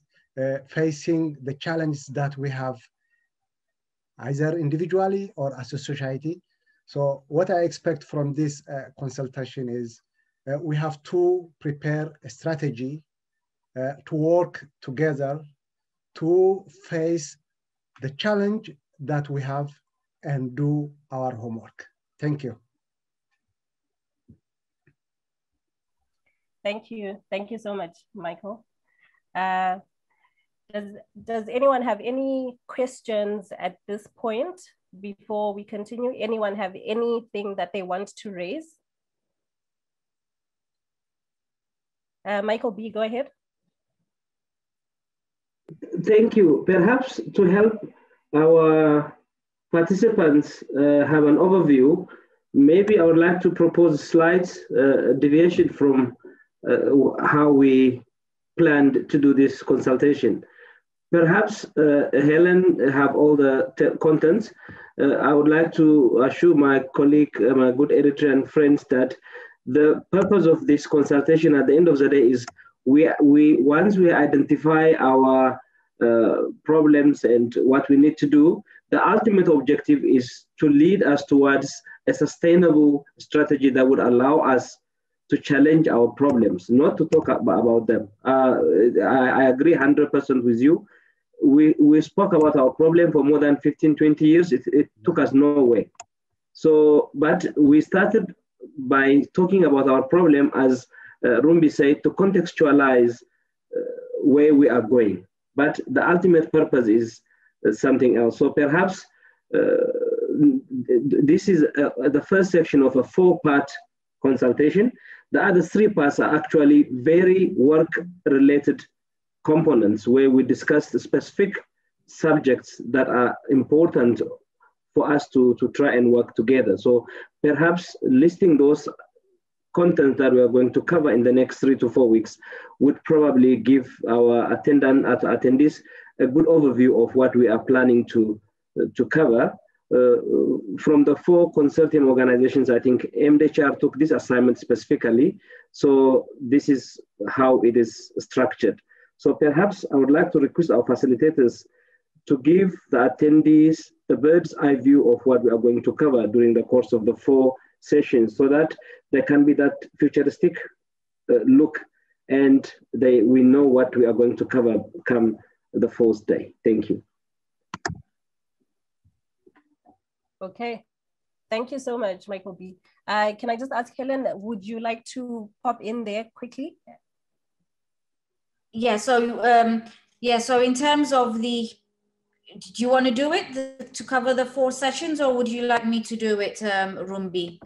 facing the challenges that we have, either individually or as a society? So what I expect from this consultation is we have to prepare a strategy to work together to face the challenge that we have and do our homework. Thank you. Thank you. Thank you so much, Michael. Does anyone have any questions at this point before we continue? Anyone have anything that they want to raise? Michael B, go ahead. Thank you. Perhaps to help our participants have an overview, maybe I would like to propose slides, deviation from how we planned to do this consultation. Perhaps Helen have all the contents. I would like to assure my colleague, my good Eritrean friends, that the purpose of this consultation at the end of the day is once we identify our problems and what we need to do, the ultimate objective is to lead us towards a sustainable strategy that would allow us to challenge our problems, not to talk about them. I agree 100% with you. We spoke about our problem for more than 15, 20 years. It took us nowhere. So, but we started by talking about our problem, as Rumbi said, to contextualize where we are going. But the ultimate purpose is something else. So perhaps this is the first section of a 4-part consultation. The other 3 parts are actually very work-related components where we discuss the specific subjects that are important for us to try and work together. So perhaps listing those content that we are going to cover in the next 3 to 4 weeks would probably give our attendees a good overview of what we are planning to cover. From the 4 consulting organizations, I think MDHR took this assignment specifically. So this is how it is structured. So perhaps I would like to request our facilitators to give the attendees a bird's eye view of what we are going to cover during the course of the 4 sessions, so that there can be that futuristic look, and we know what we are going to cover come the 4th day. Thank you. Okay, thank you so much, Michael B. Can I just ask Helen, would you like to pop in there quickly? Yeah, so in terms of the, do you want to do it to cover the 4 sessions, or would you like me to do it, Rumbi?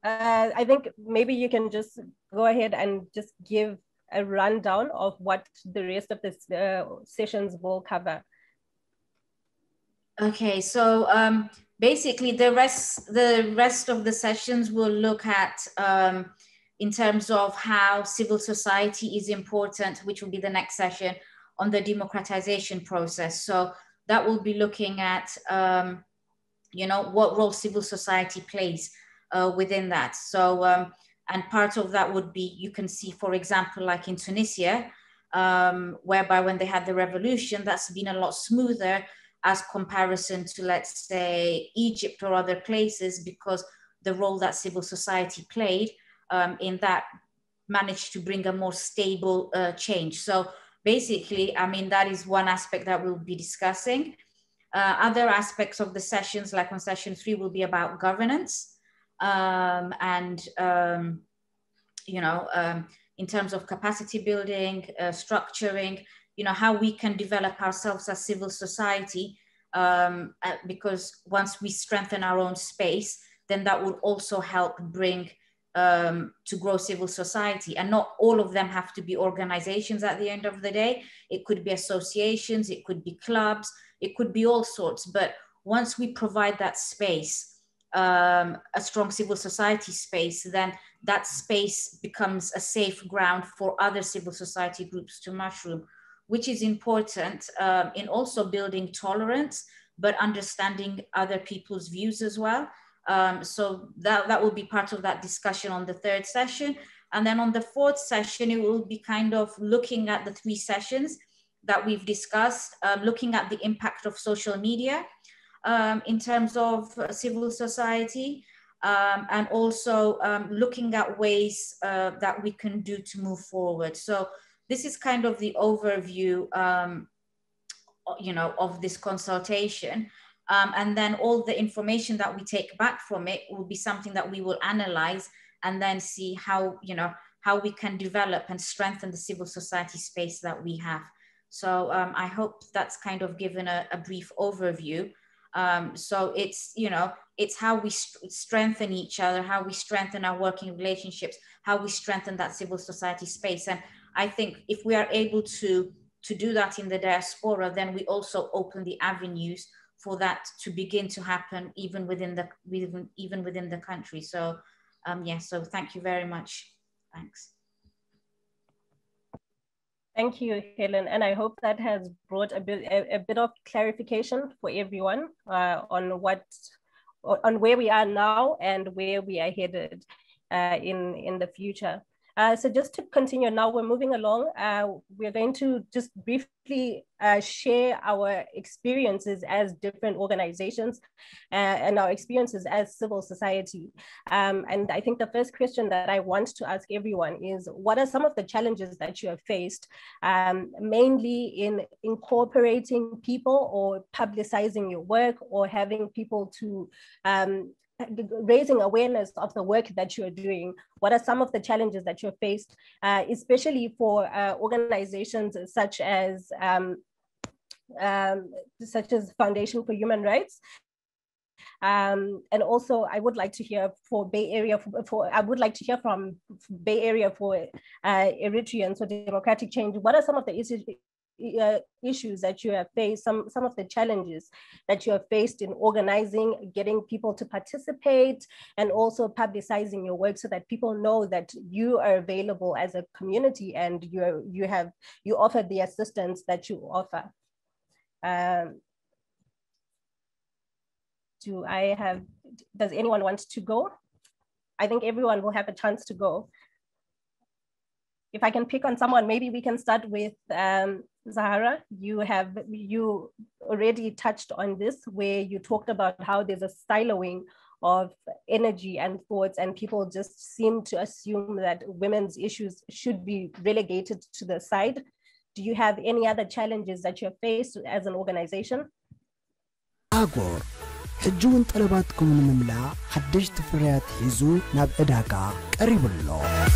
I think maybe you can just go ahead and just give a rundown of what the rest of the sessions will cover. Okay, so basically the rest of the sessions will look at in terms of how civil society is important, which will be the next session on the democratization process. So that will be looking at, you know, what role civil society plays within that. So, and part of that would be, you can see, for example, like in Tunisia, whereby when they had the revolution, that's been a lot smoother as comparison to, let's say, Egypt or other places, because the role that civil society played in that managed to bring a more stable change. So basically, I mean, that is one aspect that we'll be discussing. Other aspects of the sessions, like on session 3, will be about governance and, you know, in terms of capacity building, structuring, you know, how we can develop ourselves as civil society, because once we strengthen our own space, then that will also help bring to grow civil society. And not all of them have to be organizations at the end of the day. It could be associations, it could be clubs, it could be all sorts. But once we provide that space, a strong civil society space, then that space becomes a safe ground for other civil society groups to mushroom, which is important in also building tolerance, but understanding other people's views as well. So that will be part of that discussion on the 3rd session. And then on the 4th session, it will be kind of looking at the 3 sessions that we've discussed, looking at the impact of social media in terms of civil society, and also looking at ways that we can do to move forward. So this is kind of the overview, you know, of this consultation. And then all the information that we take back from it will be something that we will analyze and then see how, you know, how we can develop and strengthen the civil society space that we have. So I hope that's kind of given a brief overview. So it's, you know, it's how we strengthen each other, how we strengthen our working relationships, how we strengthen that civil society space. And I think if we are able to do that in the diaspora, then we also open the avenues for that to begin to happen even within the country. So yeah, so thank you very much. Thanks. Thank you, Helen. And I hope that has brought a bit of clarification for everyone on where we are now and where we are headed in the future. So just to continue now, we're moving along. We're going to just briefly share our experiences as different organizations and our experiences as civil society. And I think the first question that I want to ask everyone is, what are some of the challenges that you have faced, mainly in incorporating people or publicizing your work or having people to raising awareness of the work that you're doing? What are some of the challenges that you've faced, especially for organizations such as Foundation for Human Rights? And also, I would like to hear for Bay Area. I would like to hear from Bay Area for Eritreans for democratic change. What are some of the issues that you have faced, some of the challenges that you have faced in organizing, getting people to participate, and also publicizing your work so that people know that you are available as a community and you offer the assistance that you offer? Does anyone want to go? I think everyone will have a chance to go. if I can pick on someone, maybe we can start with Zahara. You already touched on this, where you talked about how there's a siloing of energy and thoughts, and people just seem to assume that women's issues should be relegated to the side. Do you have any other challenges that you're faced as an organization? Agor, حجون طلباتكم المملا حدجت فريات حيزو ناب إداكا قريب الله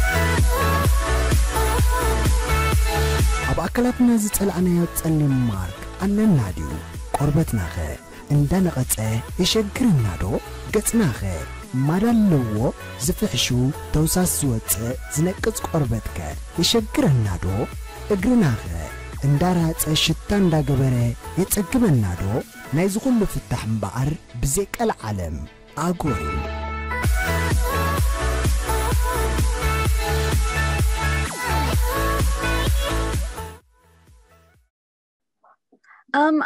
أبا أكلاتنا زتسأل عنا يتسألني مارك أنا ناديو قربتنا خي عندنا قطعه يشكرنا دو قطنا خي مادال لو زفحشو توساس وطع زنقص قربتك يشكرنا دو اقرنا خي اندارات الشتان دا قبره يتقبلنا دو نايز كله فتح مبعر بزيك العالم أقول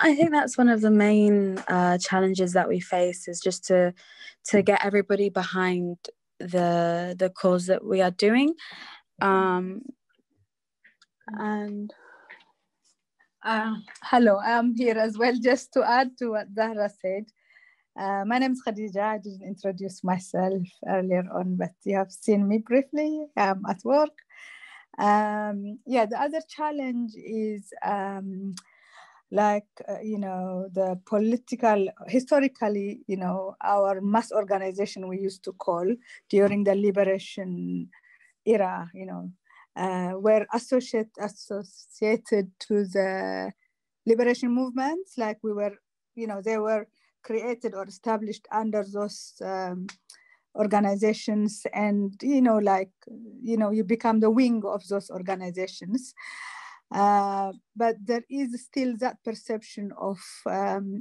I think that's one of the main challenges that we face, is just to get everybody behind the cause that we are doing. And hello, I'm here as well, just to add to what Zahra said. My name is Khadija. I didn't introduce myself earlier on, but you have seen me briefly. I'm at work. Yeah, the other challenge is the political, historically, our mass organization we used to call during the liberation era, were associated to the liberation movements, like we were, they were created or established under those organizations, and you become the wing of those organizations. But there is still that perception of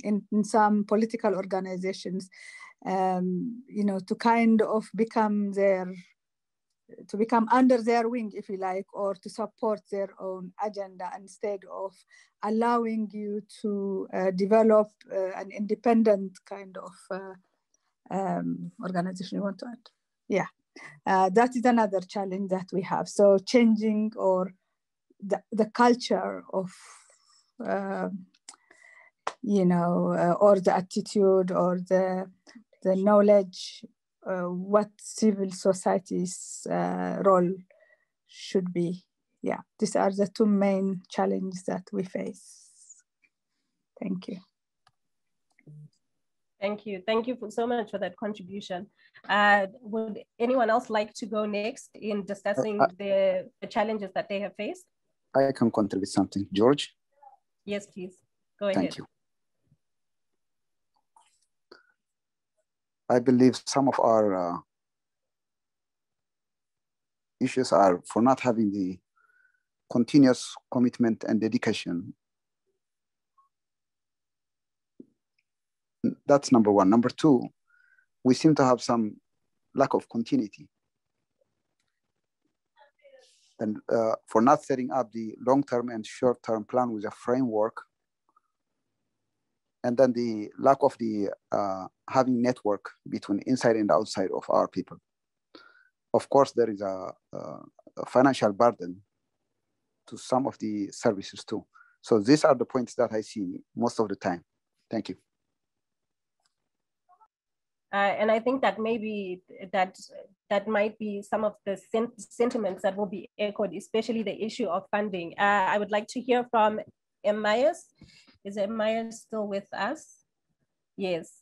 in some political organizations, to kind of become under their wing, if you like, or to support their own agenda instead of allowing you to develop an independent kind of organization. You want to add? Yeah, that is another challenge that we have. So changing or the culture of, or the attitude or the knowledge, what civil society's role should be. Yeah, these are the two main challenges that we face. Thank you. Thank you. Thank you so much for that contribution. Would anyone else like to go next in discussing the challenges that they have faced? I can contribute something. George? Yes, please. Go ahead. Thank you. I believe some of our issues are for not having the continuous commitment and dedication. That's number one. Number two, we seem to have some lack of continuity. And for not setting up the long-term and short-term plan with a framework, and then the lack of the having network between inside and outside of our people. Of course, there is a financial burden to some of the services too. So these are the points that I see most of the time. Thank you. And I think that maybe that might be some of the sentiments that will be echoed, especially the issue of funding. I would like to hear from Emmaus. Is Emmaus still with us? Yes.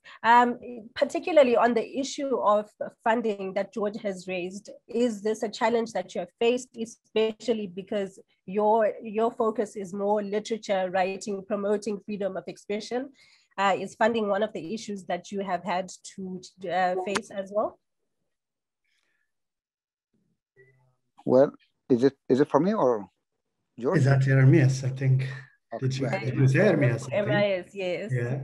Particularly on the issue of funding that George has raised, is this a challenge that you have faced, especially because your focus is more literature writing, promoting freedom of expression? Is funding one of the issues that you have had to face as well? Well, is it for me or George? Is that Jeremias, I think? Okay, Did you say Jeremias? Yes, yes. Yeah.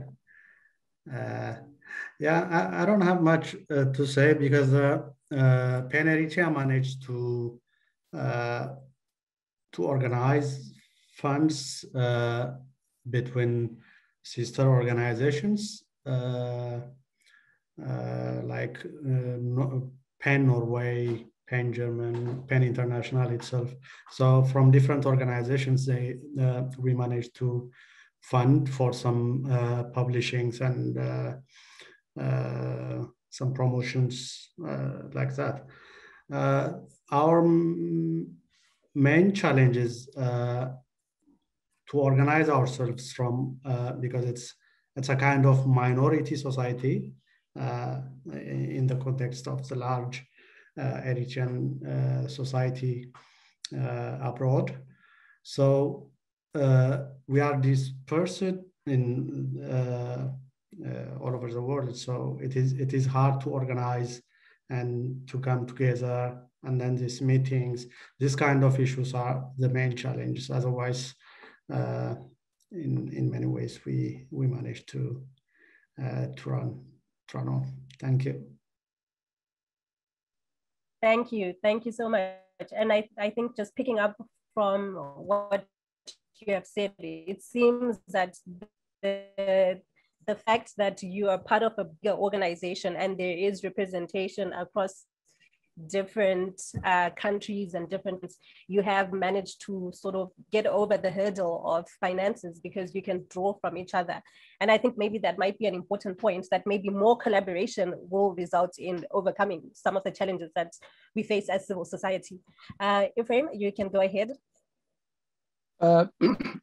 Yeah, I don't have much to say because PEN Eritrea managed to organize funds between sister organizations like PEN Norway, PEN German, PEN International itself. So from different organizations, we managed to fund for some publishings and some promotions like that. Our main challenge is to organize ourselves from, because it's a kind of minority society in the context of the large Eritrean society abroad. So we are dispersed in all over the world. So it is hard to organize and to come together. And then these meetings, this kind of issues are the main challenges. Otherwise, in many ways, we managed to run on. Thank you. Thank you. Thank you so much. And I think just picking up from what you have said, it seems that the fact that you are part of a bigger organization and there is representation across different countries and you have managed to sort of get over the hurdle of finances because you can draw from each other. And I think maybe that might be an important point, that maybe more collaboration will result in overcoming some of the challenges that we face as civil society. Ephraim, you can go ahead.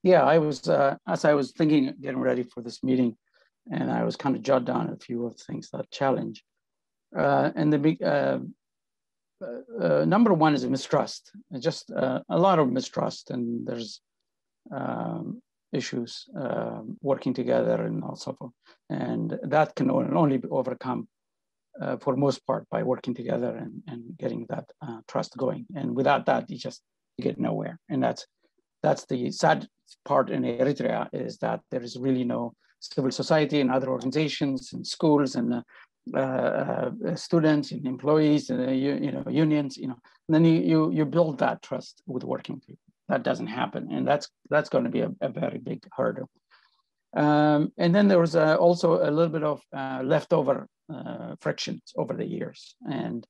Yeah, I was, as I was thinking, getting ready for this meeting, and I was kind of jotting down a few of the things that challenge. And the big, number one is mistrust, just a lot of mistrust, and there's issues working together and also, and that can only be overcome for most part by working together and getting that trust going. And without that, you get nowhere. And that's the sad part in Eritrea, is that there is really no civil society and other organizations and schools and students and employees and unions, and then you build that trust with working people. That doesn't happen, and that's going to be a very big hurdle. And then there was also a little bit of leftover frictions over the years, and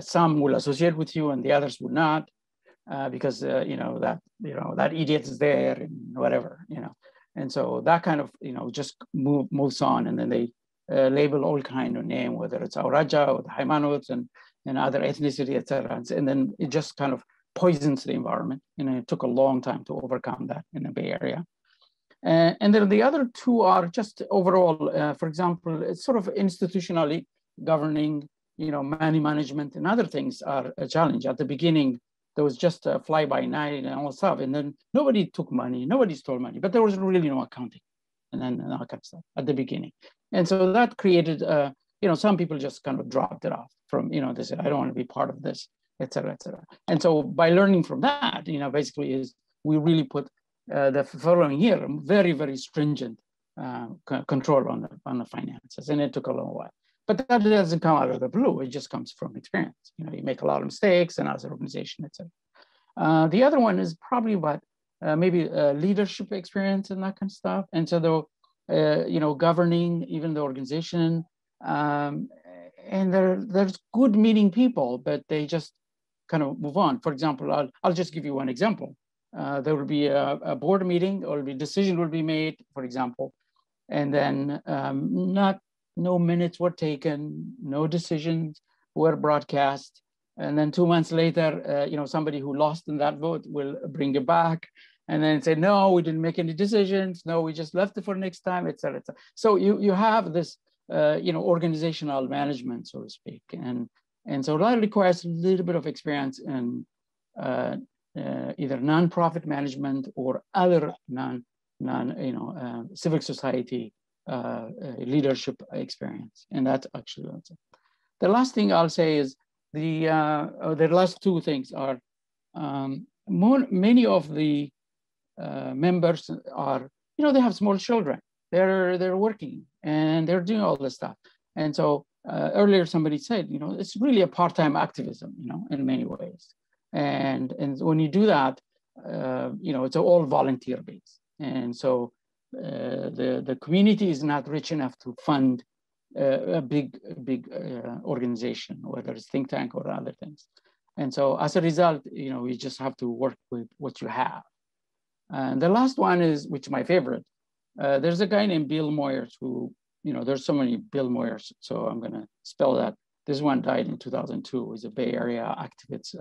some will associate with you and the others will not, because that idiot is there and whatever, and so that kind of just moves on, and then they label all kind of name, whether it's Auraja or the Haimanot and other ethnicity, etc. And then it just kind of poisons the environment. It took a long time to overcome that in the Bay Area. And then the other two are just overall, for example, it's sort of institutionally governing, money management and other things are a challenge. At the beginning, there was just a fly-by-night and all stuff, and then nobody took money, nobody stole money, but there was really no accounting, and then all kind of stuff at the beginning. And so that created, some people just kind of dropped it off from, they said, I don't want to be part of this, et cetera, et cetera. And so by learning from that, basically is we really put the following year, very, very stringent control on the finances. And it took a long while. But that doesn't come out of the blue. It just comes from experience. You make a lot of mistakes and as an organization, et cetera. The other one is probably about maybe leadership experience and that kind of stuff. And so though, governing even the organization, and there's good meaning people, but they just kind of move on. For example, I'll just give you one example. There will be a board meeting, or decision will be made, for example, and then no minutes were taken, no decisions were broadcast, and then 2 months later, somebody who lost in that vote will bring it back, and then say, no, we didn't make any decisions, no, we just left it for next time, et cetera, et cetera. So you have this, organizational management, so to speak, and so that requires a little bit of experience in either nonprofit management or other civic society leadership experience, and that's actually it. The last thing I'll say is the last two things are many of the members are, they have small children. They're working and they're doing all this stuff. And so earlier somebody said, it's really a part-time activism, in many ways. And when you do that, it's all volunteer based. And so the community is not rich enough to fund a big organization, whether it's think tank or other things. And so as a result, you know, you just have to work with what you have. And the last one is, which is my favorite, there's a guy named Bill Moyers who, you know, there's so many Bill Moyers, so I'm gonna spell that. This one died in 2002. He's a Bay Area activist,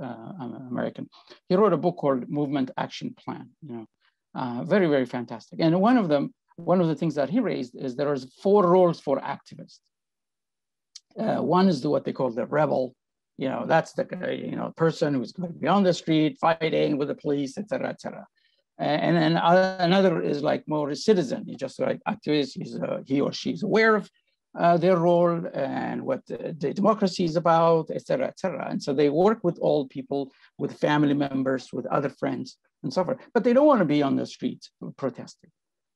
American. He wrote a book called Movement Action Plan, you know, very, very fantastic. And one of the things that he raised is there is 4 roles for activists. One is what they call the rebel. You know, that's the person who's going to be on the street fighting with the police, et cetera, et cetera. And then another is like more a citizen. He's just like activist. He or she is aware of their role and what the democracy is about, et cetera, et cetera. And so they work with all people, with family members, with other friends, and so forth. But they don't want to be on the streets protesting.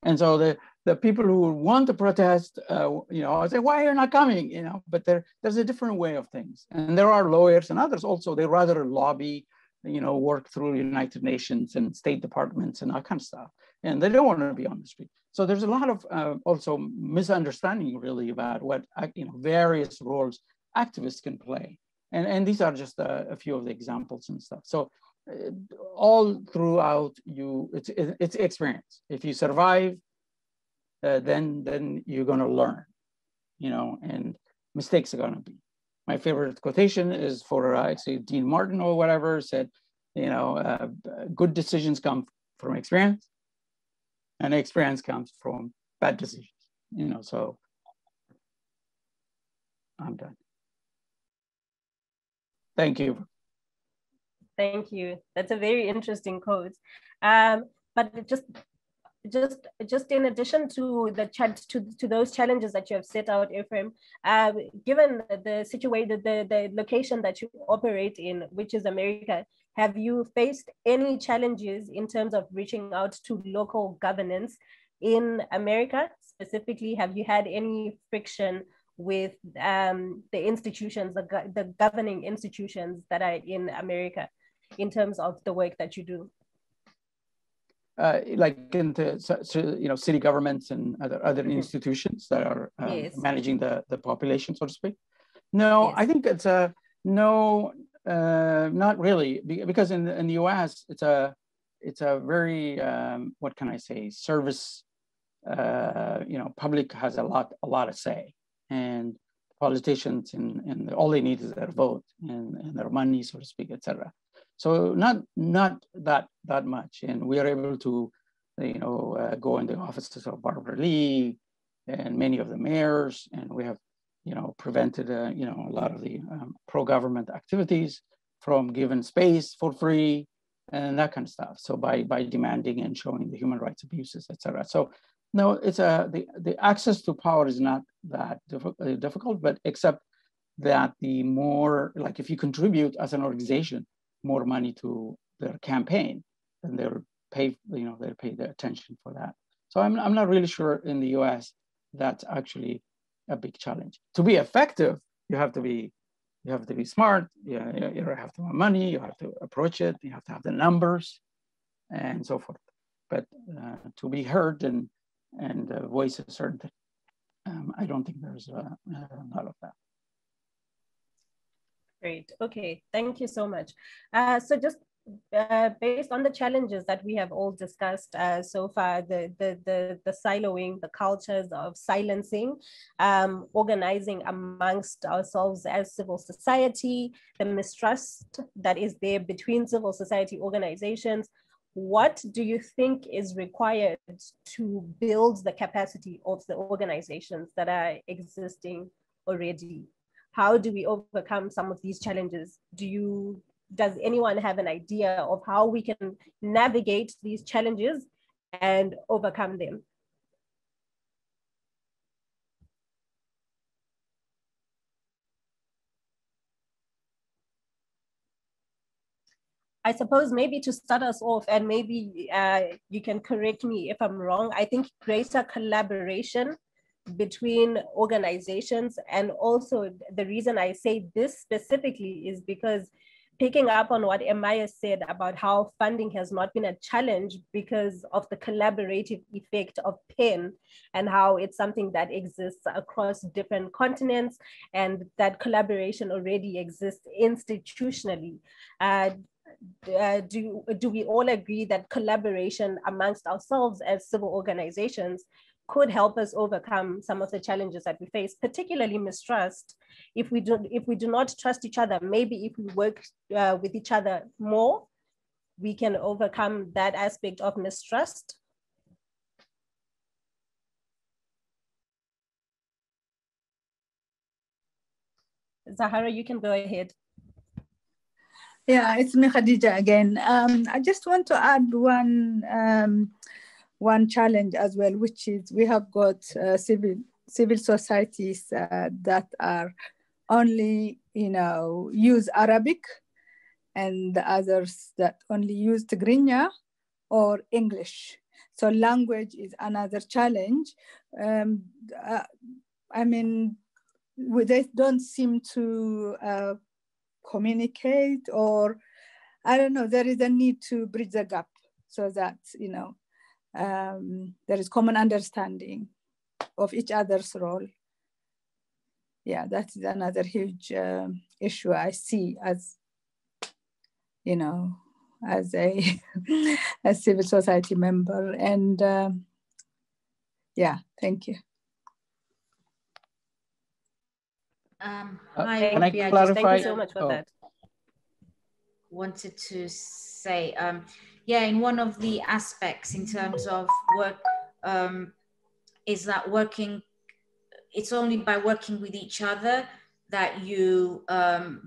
And so the people who want to protest, you know, say, why are you not coming? You know, but there's a different way of things. And there are lawyers and others also, they rather lobby, you know, work through United Nations and state departments and that kind of stuff. And they don't want to be on the street. So there's a lot of also misunderstanding really about what, you know, various roles activists can play. And these are just a few of the examples and stuff. So all throughout it's experience. If you survive, then you're gonna learn, you know, and mistakes are gonna be. My favorite quotation is for actually Dean Martin or whatever said, you know, good decisions come from experience and experience comes from bad decisions, you know, so I'm done. Thank you. Thank you. That's a very interesting quote. But just in addition to to those challenges that you have set out, Ephraim, given the situation, the location that you operate in, which is America, have you faced any challenges in terms of reaching out to local governance in America? Specifically, have you had any friction with the institutions, the governing institutions that are in America, in terms of the work that you do? Like into, you know, city governments and other institutions that are yes. managing the population, so to speak? No, yes. I think it's no, not really, because in the US, it's a very, what can I say, service, you know, public has a lot of say, and politicians and all they need is their vote and their money, so to speak, etc. So not that much, and we are able to, you know, go in the offices of Barbara Lee and many of the mayors, and we have, you know, prevented, you know, a lot of the pro-government activities from giving space for free and that kind of stuff. So by demanding and showing the human rights abuses, etc. So no, it's the access to power is not that difficult, but except that the more, like if you contribute as an organization more money to their campaign, then they'll pay, you know, they'll pay the attention for that. So I'm not really sure in the US that's actually a big challenge. To be effective, you have to be smart, you have to have money, you have to approach it, you have to have the numbers and so forth. But to be heard and voice a certain thing, I don't think there's a lot of that. Great. Okay. Thank you so much. So just based on the challenges that we have all discussed so far, the siloing, the cultures of silencing, organizing amongst ourselves as civil society, the mistrust that is there between civil society organizations, what do you think is required to build the capacity of the organizations that are existing already? How do we overcome some of these challenges? Does anyone have an idea of how we can navigate these challenges and overcome them? I suppose maybe to start us off, and maybe you can correct me if I'm wrong, I think greater collaboration between organizations, and also the reason I say this specifically is because picking up on what Amaya said about how funding has not been a challenge because of the collaborative effect of PEN and how it's something that exists across different continents and that collaboration already exists institutionally. Do we all agree that collaboration amongst ourselves as civil organizations could help us overcome some of the challenges that we face, particularly mistrust? If we do not trust each other, maybe if we work with each other more, we can overcome that aspect of mistrust. Zahara, you can go ahead. Yeah, it's me, Khadija, again. I just want to add one challenge as well, which is we have got civil societies that are only, use Arabic, and the others that only use Tigrinya or English. So language is another challenge. I mean, they don't seem to communicate, or I don't know, there is a need to bridge the gap so that, there is common understanding of each other's role. Yeah, that is another huge issue I see as, as a civil society member. And yeah, thank you. Hi, can I clarify? Thank you so much for that. Wanted to say, yeah, in one of the aspects in terms of work, is that it's only by working with each other that you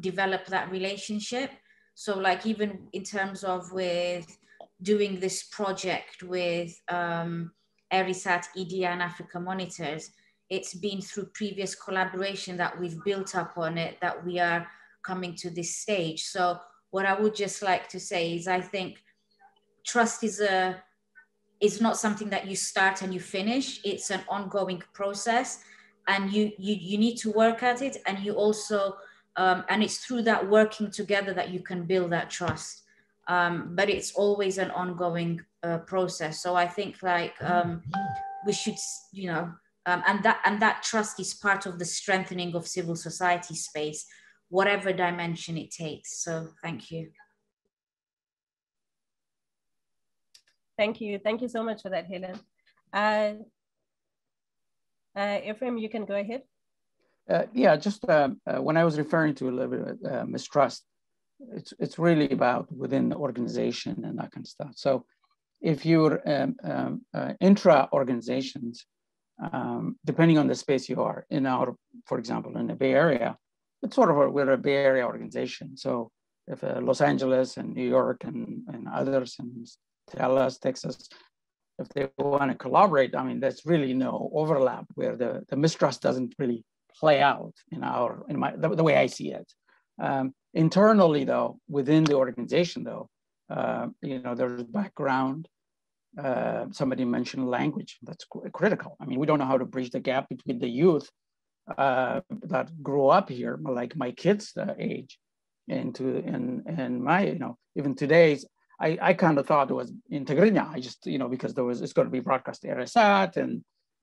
develop that relationship. So like even in terms of with doing this project with ERISAT, EDA and Africa Monitors, it's been through previous collaboration that we've built up on it, that we are coming to this stage. So what I would just like to say is I think trust is not something that you start and you finish. It's an ongoing process, and you need to work at it. And you also, and it's through that working together that you can build that trust. But it's always an ongoing process. So I think like we should, and that trust is part of the strengthening of civil society space, whatever dimension it takes. So thank you. Thank you. Thank you so much for that, Helen. Ephraim, you can go ahead. Yeah, just when I was referring to a little bit of mistrust, it's really about within the organization and that kind of stuff. So if you're intra-organizations, depending on the space you are in for example, in the Bay Area, it's sort of we're a Bay Area organization. So if Los Angeles and New York and others and Dallas, Texas, if they want to collaborate, I mean, there's really no overlap where the mistrust doesn't really play out the way I see it. Internally though, within the organization though, there's background. Somebody mentioned language, that's critical. I mean, we don't know how to bridge the gap between the youth that grew up here, like my kids' age, and my, even today's, I kind of thought it was in Tigrinya. I just, because it's going to be broadcast to ERISAT,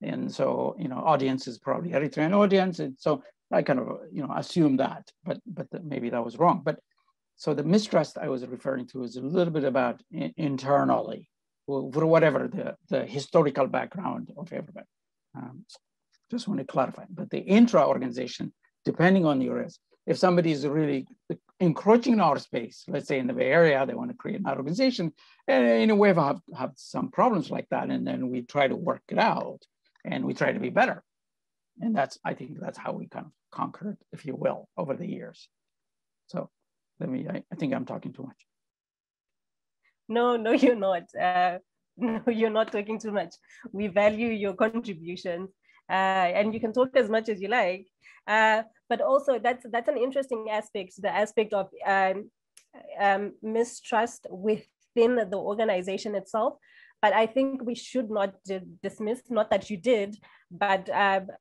and so, audience is probably Eritrean audience. And so I kind of, assumed that, but maybe that was wrong. But so the mistrust I was referring to is a little bit about internally, for whatever the historical background of everybody. Just want to clarify. But the intra-organization, depending on your risk, if somebody is really encroaching in our space, let's say in the Bay Area, they want to create an organization, and in a way have some problems like that, and then we try to work it out, and we try to be better. And I think that's how we kind of conquered, if you will, over the years. So I think I'm talking too much. No, you're not. No, you're not talking too much. We value your contributions, and you can talk as much as you like. But also that's an interesting aspect, the aspect of mistrust within the organization itself. But I think we should not dismiss, not that you did, but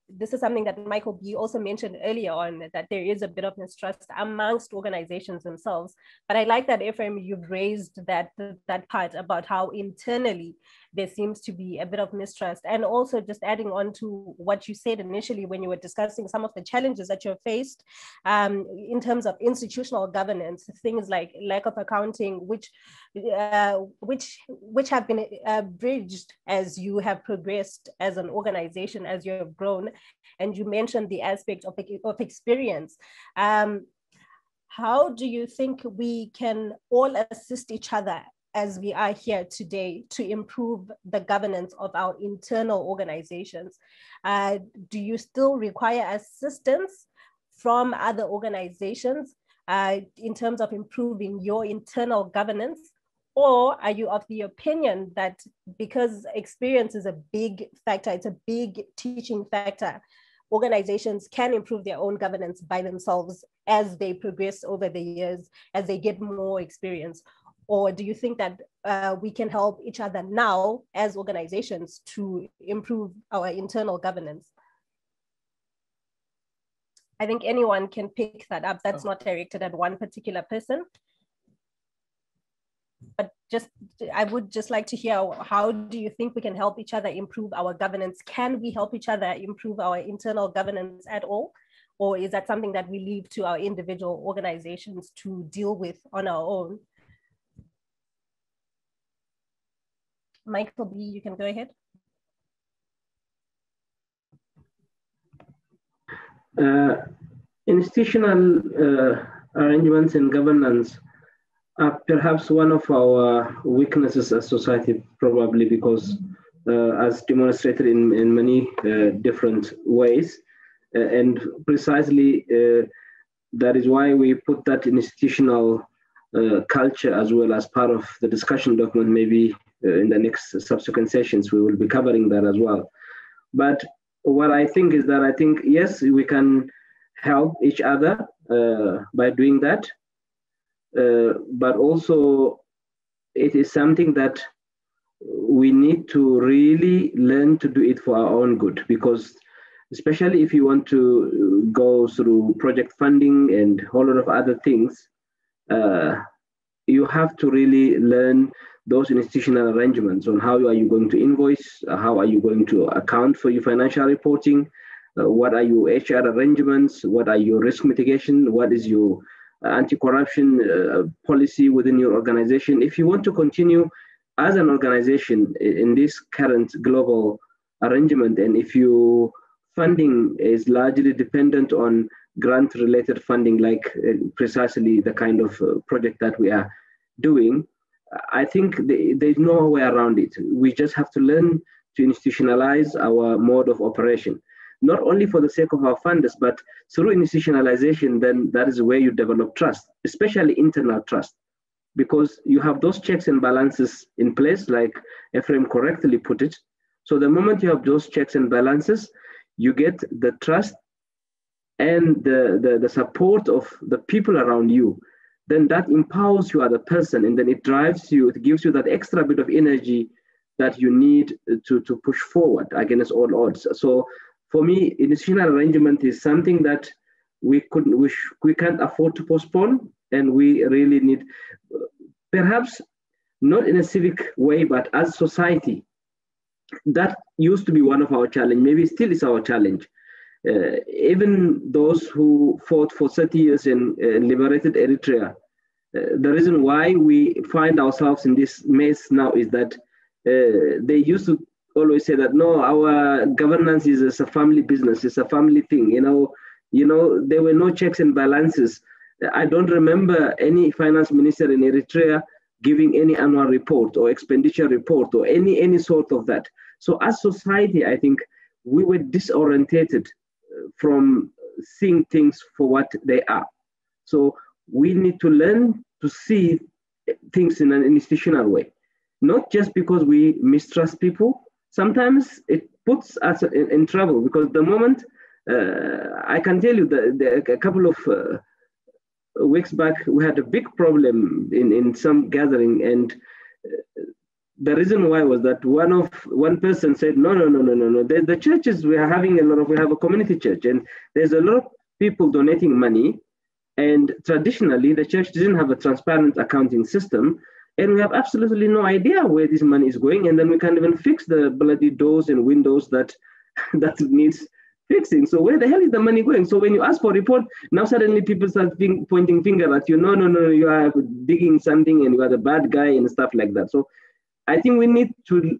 this is something that Michael B. also mentioned earlier on, that there is a bit of mistrust amongst organizations themselves. But I like that, Ephraim, you've raised that part about how internally there seems to be a bit of mistrust. And also just adding on to what you said initially when you were discussing some of the challenges that you've faced in terms of institutional governance, things like lack of accounting, which have been bridged as you have progressed as an organization, as you have grown. And you mentioned the aspect of experience. How do you think we can all assist each other as we are here today to improve the governance of our internal organizations? Do you still require assistance from other organizations in terms of improving your internal governance? Or are you of the opinion that because experience is a big factor, it's a big teaching factor, organizations can improve their own governance by themselves as they progress over the years, as they get more experience? Or do you think that we can help each other now as organizations to improve our internal governance? I think anyone can pick that up. That's not directed at one particular person. But I would just like to hear, how do you think we can help each other improve our governance? Can we help each other improve our internal governance at all? Or is that something that we leave to our individual organizations to deal with on our own? Michael B., you can go ahead. Institutional arrangements and governance are perhaps one of our weaknesses as society, probably because as demonstrated in many different ways. And precisely that is why we put that institutional culture as well as part of the discussion document. Maybe in the next subsequent sessions, we will be covering that as well. But what I think is that yes, we can help each other by doing that. But also it is something that we need to really learn to do it for our own good, because especially if you want to go through project funding and a whole lot of other things, you have to really learn those institutional arrangements on how are you going to invoice, how are you going to account for your financial reporting, what are your HR arrangements, what are your risk mitigation, what is your anti-corruption policy within your organization. If you want to continue as an organization in this current global arrangement, and if your funding is largely dependent on grant-related funding, like precisely the kind of project that we are doing, I think there's no way around it. We just have to learn to institutionalize our mode of operation, not only for the sake of our funders, but through institutionalization, then that is where you develop trust, especially internal trust, because you have those checks and balances in place, like Ephraim correctly put it. So the moment you have those checks and balances, you get the trust and the support of the people around you. Then that empowers you as a person, and then it drives you, it gives you that extra bit of energy that you need to push forward against all odds. So for me, institutional arrangement is something that we can't afford to postpone, and we really need, perhaps not in a civic way, but as society. That used to be one of our challenges, maybe still is our challenge. Even those who fought for 30 years and liberated Eritrea, the reason why we find ourselves in this mess now is that they used to always say that, no, our governance is a family business, it's a family thing. You know, there were no checks and balances. I don't remember any finance minister in Eritrea giving any annual report or expenditure report or any sort of that. So as society, I think we were disorientated from seeing things for what they are. So we need to learn to see things in an institutional way, not just because we mistrust people. Sometimes it puts us in trouble, because the moment, I can tell you that a couple of weeks back, we had a big problem in some gathering, and the reason why was that one person said, no. The churches, we have a community church, and there's a lot of people donating money. And traditionally, the church didn't have a transparent accounting system. And we have absolutely no idea where this money is going. And then we can't even fix the bloody doors and windows that needs fixing. So where the hell is the money going? So when you ask for a report, now suddenly people start pointing finger at you. No, you are digging something and you are the bad guy and stuff like that. So I think we need to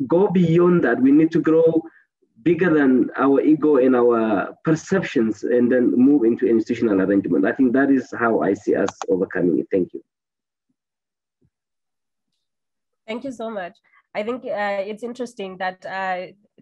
go beyond that. We need to grow bigger than our ego and our perceptions and then move into institutional arrangement. I think that is how I see us overcoming it. Thank you. Thank you so much. I think it's interesting that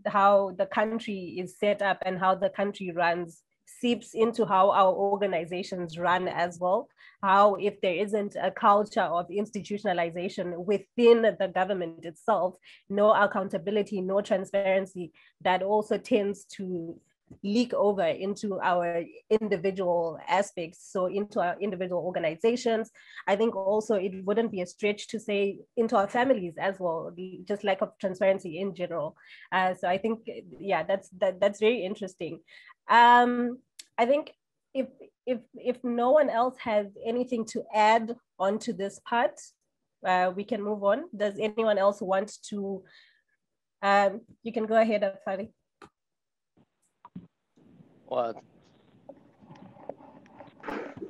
how the country is set up and how the country runs seeps into how our organizations run as well. How if there isn't a culture of institutionalization within the government itself, no accountability, no transparency, that also tends to leak over into our individual aspects, so into our individual organizations. I think also it wouldn't be a stretch to say into our families as well, just lack of transparency in general. So I think, yeah, that's very interesting. I think if no one else has anything to add onto this part, we can move on. Does anyone else want to? You can go ahead, Afari. What?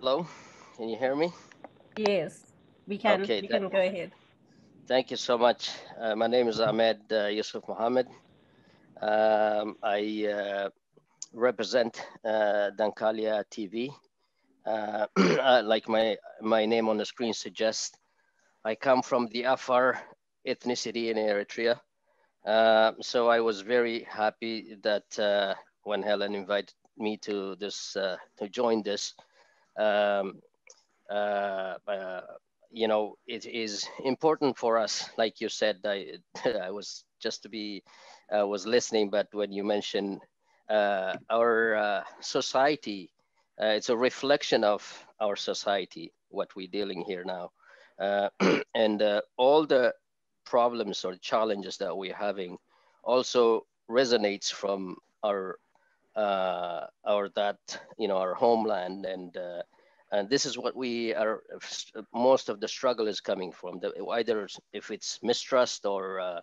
Hello, can you hear me? Yes, we can. Okay, we can go ahead. Thank you so much. My name is Ahmed Yusuf Mohammed. I represent Dankalia TV. Like my name on the screen suggests, I come from the Afar ethnicity in Eritrea. So I was very happy that when Helen invited me to this to join this. You know, it is important for us, like you said. I was just to be was listening, but when you mentioned our society, it's a reflection of our society, what we're dealing here now, and all the problems or challenges that we're having also resonates from our our homeland, and this is what we are. Most of the struggle is coming from either if it's mistrust or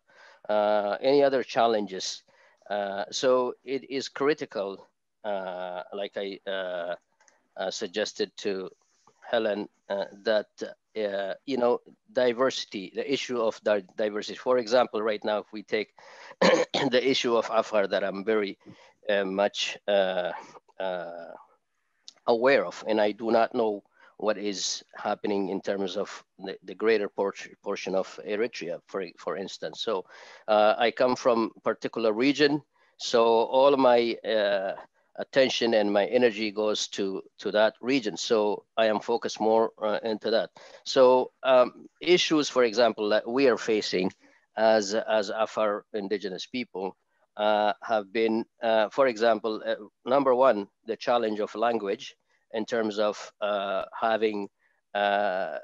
any other challenges. So it is critical, like I suggested to Helen, that you know, diversity, the issue of diversity. For example, right now, if we take the issue of Afar, that I'm very much aware of, and I do not know what is happening in terms of the greater portion of Eritrea, for instance. So I come from a particular region, so all of my attention and my energy goes to that region. So I am focused more into that. So issues, for example, that we are facing as Afar indigenous people have been, for example, number one, the challenge of language in terms of having the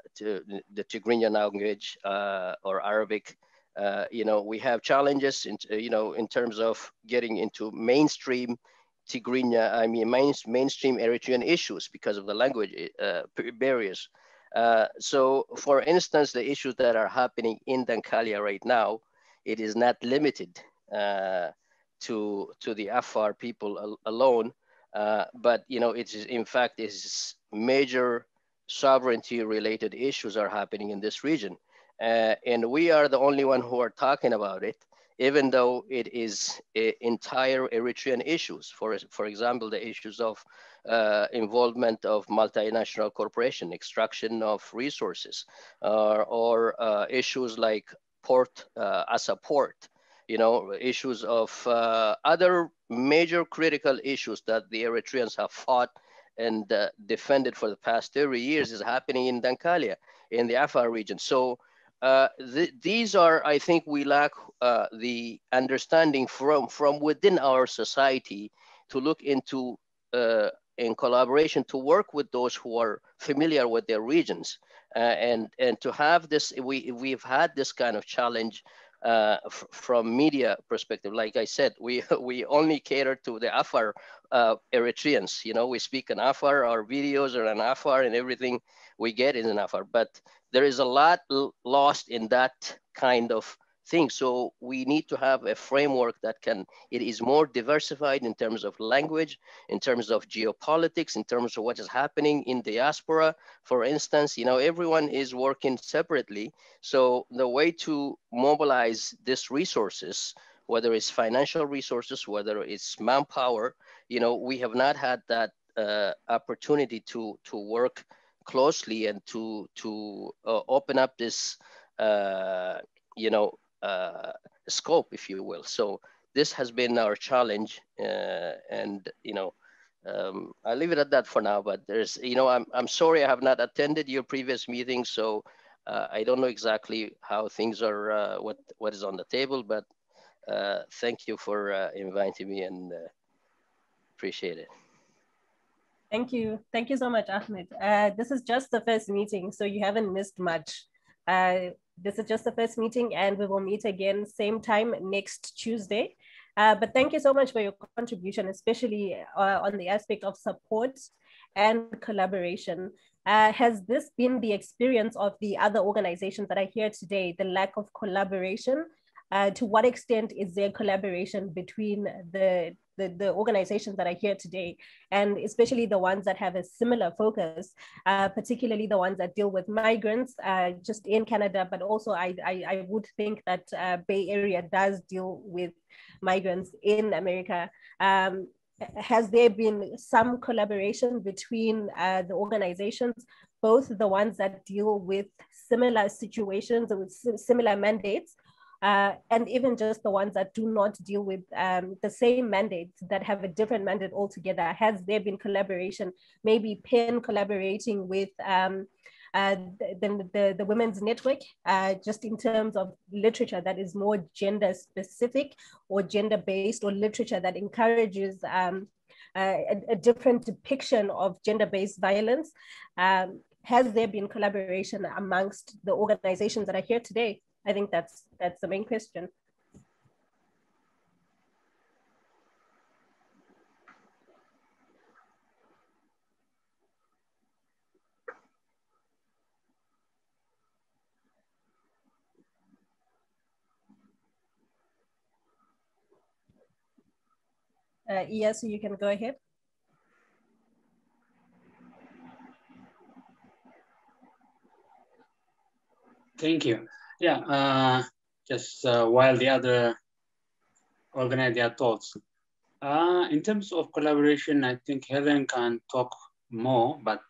Tigrinya language or Arabic. You know, we have challenges in terms of getting into mainstream Tigrinya, mainstream Eritrean issues because of the language barriers. So for instance, the issues that are happening in Dankalia right now, it is not limited to the Afar people alone, but you know, it is in fact is major sovereignty related issues are happening in this region, and we are the only one who are talking about it, even though it is entire Eritrean issues. For example, the issues of involvement of multinational corporation, extraction of resources, or issues like port as a port. You know, issues of other major critical issues that the Eritreans have fought and defended for the past 30 years is happening in Dankalia, in the Afar region. So these are, I think we lack the understanding from within our society to look into, in collaboration, to work with those who are familiar with their regions. And to have this, we've had this kind of challenge from media perspective. Like I said, we only cater to the Afar Eritreans. You know, we speak in Afar, our videos are in Afar, and everything we get is in Afar. But there is a lot lost in that kind of thing. So we need to have a framework that it is more diversified in terms of language, in terms of geopolitics, in terms of what is happening in diaspora. For instance, you know, everyone is working separately. So the way to mobilize these resources, whether it's financial resources, whether it's manpower, you know, we have not had that opportunity to work closely and to open up this, you know, scope, if you will. So this has been our challenge, and you know, I'll leave it at that for now. But there's, you know, I'm sorry I have not attended your previous meetings, so I don't know exactly how things are, what is on the table. But thank you for inviting me, and appreciate it. Thank you so much, Ahmed. This is just the first meeting, so you haven't missed much. This is just the first meeting, and we will meet again same time next Tuesday. But thank you so much for your contribution, especially on the aspect of support and collaboration. Has this been the experience of the other organizations that are here today, the lack of collaboration? To what extent is there collaboration between the organizations that are here today, and especially the ones that have a similar focus, particularly the ones that deal with migrants just in Canada, but also I would think that Bay Area does deal with migrants in America. Has there been some collaboration between the organizations, both the ones that deal with similar situations, with similar mandates, and even just the ones that do not deal with the same mandates, that have a different mandate altogether? Has there been collaboration, maybe PEN collaborating with the Women's Network, just in terms of literature that is more gender specific or gender based, or literature that encourages a different depiction of gender-based violence? Has there been collaboration amongst the organizations that are here today? I think that's the main question. Yes, so you can go ahead. Thank you. Yeah, just while the other organize their thoughts. In terms of collaboration, I think Helen can talk more, but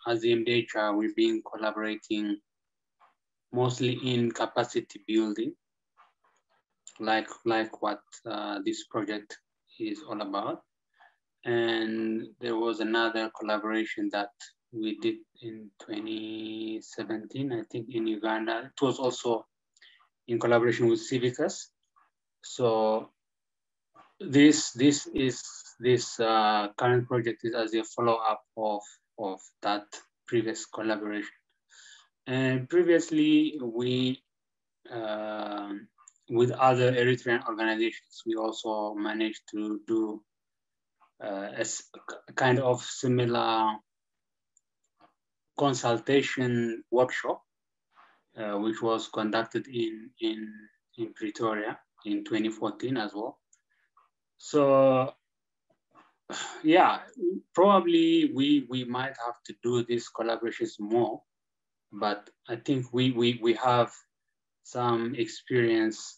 as the MDHR, we've been collaborating mostly in capacity building, like what this project is all about. And there was another collaboration that we did in 2017, I think, in Uganda. It was also in collaboration with CIVICUS. So this current project is as a follow-up of that previous collaboration. And previously, we with other Eritrean organizations, we also managed to do a kind of similar consultation workshop, which was conducted in Pretoria in 2014 as well. So yeah, probably we might have to do these collaborations more, but I think we have some experience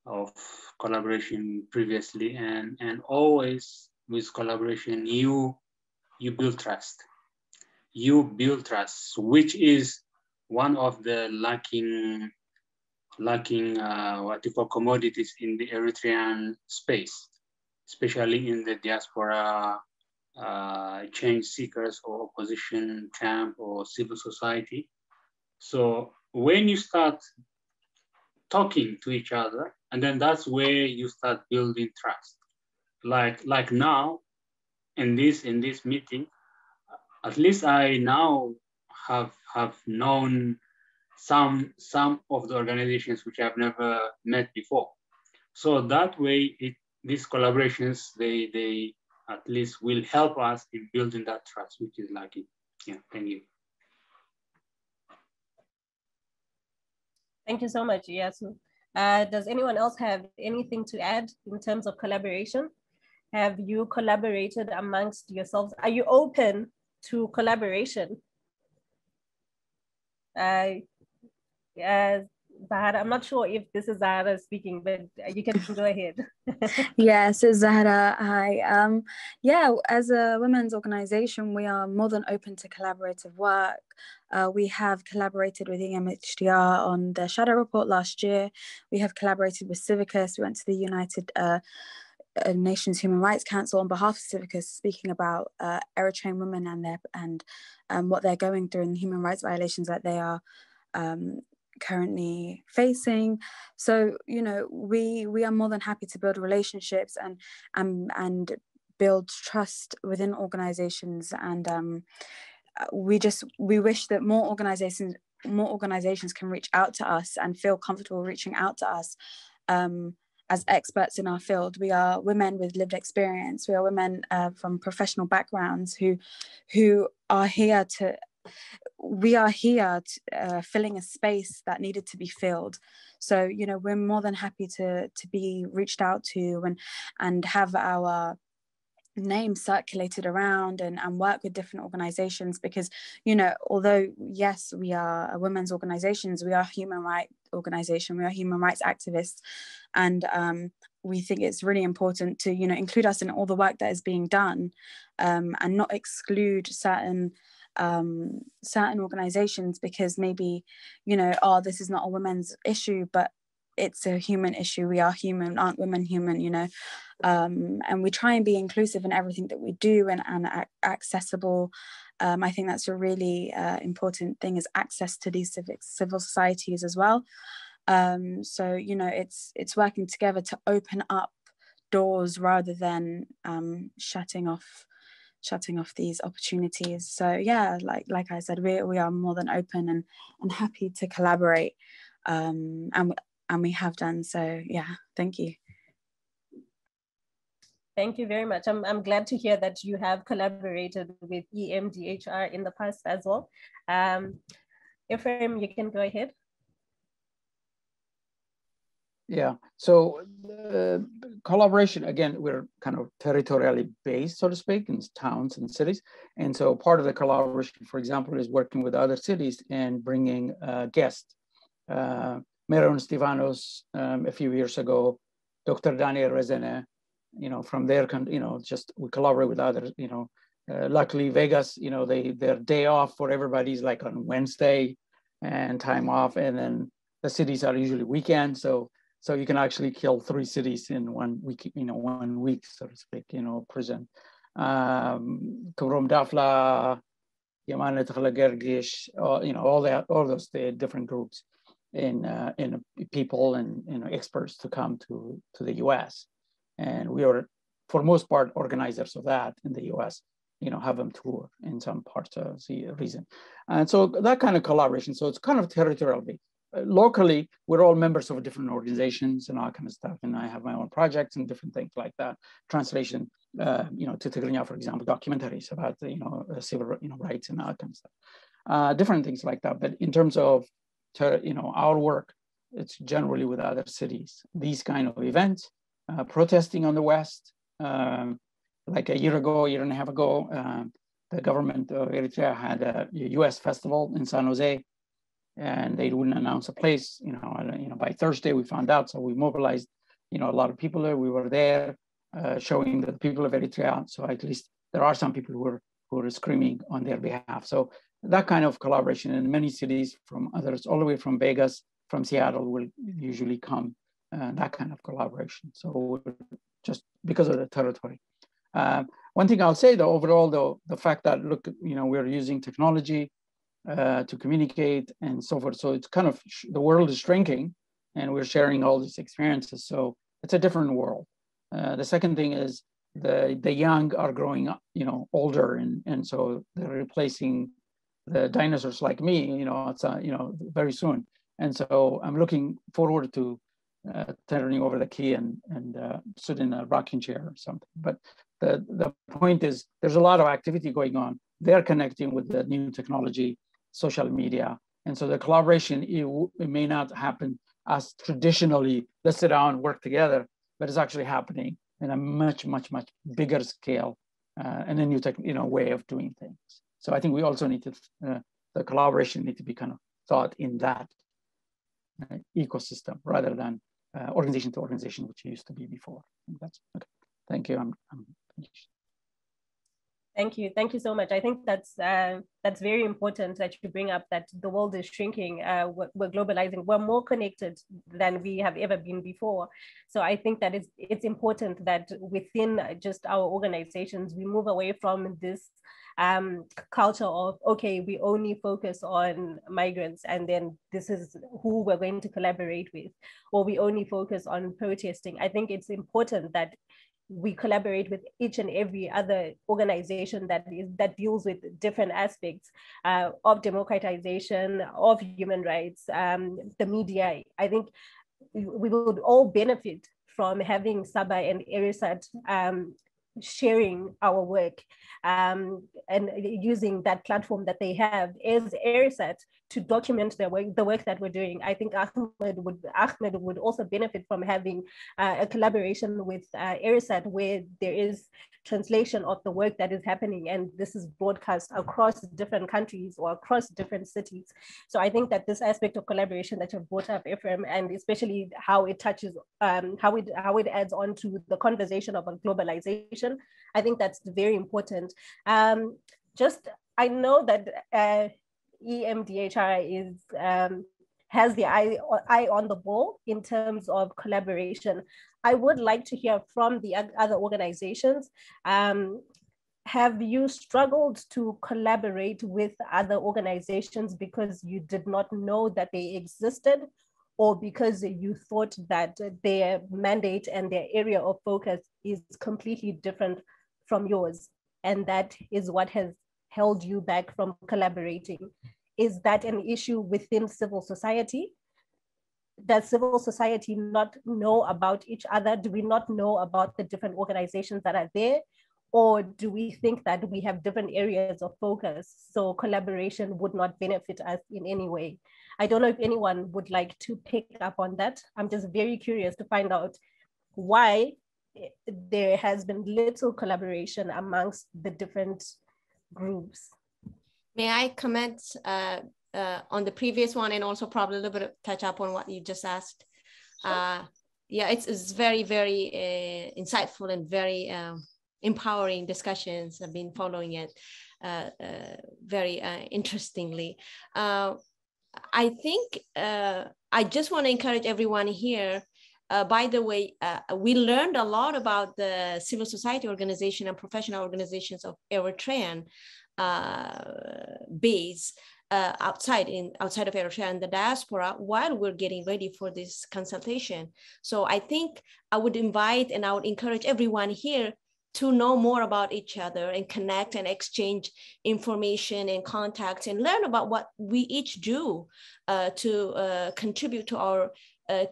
of collaboration previously, and always with collaboration, you build trust. You build trust, which is one of the lacking what you call commodities in the Eritrean space, especially in the diaspora, change seekers or opposition camp or civil society. So when you start talking to each other, and then that's where you start building trust. Like now, in this meeting, at least I now have have known some of the organizations which I've never met before. So that way, these collaborations, they at least will help us in building that trust, which is lacking. Yeah, thank you. Thank you so much, Iyasu. Does anyone else have anything to add in terms of collaboration? Have you collaborated amongst yourselves? Are you open to collaboration? Zahara, I'm not sure if this is Zahara speaking, but you can go ahead. Yes, it's Zahara. Hi. Yeah, as a women's organization, we are more than open to collaborative work. We have collaborated with EMHDR on the Shadow Report last year. We have collaborated with CIVICUS. We went to the United Nations Human Rights Council on behalf of CIVICUS, speaking about Eritrean women and what they're going through and human rights violations that they are currently facing. So, you know, we are more than happy to build relationships and build trust within organizations, and we wish that more organizations can reach out to us and feel comfortable reaching out to us as experts in our field. We are women with lived experience. We are women from professional backgrounds who are here to filling a space that needed to be filled. So, you know, we're more than happy to be reached out to and have our name circulated around and work with different organizations, because, you know, although yes, we are women's organizations, we are a human rights organization, we are human rights activists, and we think it's really important to, you know, include us in all the work that is being done, and not exclude certain organizations because maybe, you know, oh, this is not a women's issue, but it's a human issue. We are human. Aren't women human, you know? And we try and be inclusive in everything that we do and accessible. I think that's a really important thing, is access to these civil societies as well. So, you know, it's working together to open up doors rather than shutting off these opportunities. So yeah, like I said, we are more than open and happy to collaborate, and we have done so. Yeah, thank you. Thank you very much. I'm glad to hear that you have collaborated with EMDHR in the past as well. Ephraim, you can go ahead. Yeah, so collaboration, again, we're kind of territorially based, so to speak, in towns and cities. And so part of the collaboration, for example, is working with other cities and bringing guests. Meron Stevanos, a few years ago, Dr. Daniel Rezene, you know, from there, you know, just we collaborate with others, you know. Luckily, Vegas, you know, their day off for everybody's like on Wednesday and time off. And then the cities are usually weekends. So you can actually kill 3 cities in 1 week, you know, 1 week, so to speak, you know, prison. Kubrum Dafla, Yamane Gergish, you know, all those different groups in people and, you know, experts to come to the US. And we are, for most part, organizers of that in the US, you know, have them tour in some parts of the region. And so that kind of collaboration, so it's kind of territorial based. Locally, we're all members of different organizations and all kind of stuff. And I have my own projects and different things like that. Translation, you know, to Tigrinya, for example, documentaries about, you know, civil, you know, rights and all kind of stuff. Different things like that. But in terms of, you know, our work, it's generally with other cities. These kind of events, protesting on the West, like a year and a half ago, the government of Eritrea had a US festival in San Jose. And they wouldn't announce a place, you know, by Thursday we found out. So we mobilized, you know, a lot of people there. We were there showing the people of Eritrea. So at least there are some people who are screaming on their behalf. So that kind of collaboration in many cities from others, all the way from Vegas, from Seattle will usually come, that kind of collaboration. So just because of the territory. One thing I'll say though, overall though, the fact that, look, you know, we're using technology to communicate and so forth. So it's kind of, the world is shrinking and we're sharing all these experiences. So it's a different world. The second thing is the young are growing up, you know, older. And so they're replacing the dinosaurs like me, it's very soon. And so I'm looking forward to turning over the key and sit in a rocking chair or something. But the point is, there's a lot of activity going on. They're connecting with the new technology, social media. And so the collaboration, it may not happen as traditionally, let's sit down and work together, but it's actually happening in a much, much, much bigger scale and a new way of doing things. So I think we also need to, the collaboration need to be kind of thought in that ecosystem rather than organization to organization, which it used to be before. That's okay. Thank you. I'm finished. Thank you so much. I think that's very important that you bring up that the world is shrinking. We're globalizing. We're more connected than we have ever been before. So I think that it's important that within just our organizations, we move away from this culture of, okay, we only focus on migrants and then this is who we're going to collaborate with, or we only focus on protesting. I think it's important that we collaborate with each and every other organization that deals with different aspects of democratization, of human rights, the media. I think we would all benefit from having Saba and ERISAT sharing our work and using that platform that they have as ERISAT to document the work that we're doing. I think Ahmed would also benefit from having a collaboration with ERISAT where there is translation of the work that is happening and this is broadcast across different countries or across different cities. So I think that this aspect of collaboration that you've brought up, Ephraim, and especially how it touches, how it adds on to the conversation of globalization, I think that's very important. I know that EMDHR has the eye on the ball in terms of collaboration. I would like to hear from the other organizations. Have you struggled to collaborate with other organizations because you did not know that they existed, or because you thought that their mandate and their area of focus is completely different from yours, and that is what has held you back from collaborating? Is that an issue within civil society? Does civil society not know about each other? Do we not know about the different organizations that are there? Or do we think that we have different areas of focus, so collaboration would not benefit us in any way? I don't know if anyone would like to pick up on that. I'm just very curious to find out why there has been little collaboration amongst the different groups. May I comment on the previous one and also probably a little bit of touch up on what you just asked? Sure. Yeah, it's very, very insightful and very empowering discussions. I've been following it very interestingly. I think I just want to encourage everyone here. By the way, we learned a lot about the civil society organization and professional organizations of Eritrean base outside of Eritrea and the diaspora while we're getting ready for this consultation. So I think I would invite and I would encourage everyone here to know more about each other and connect and exchange information and contacts and learn about what we each do to contribute to our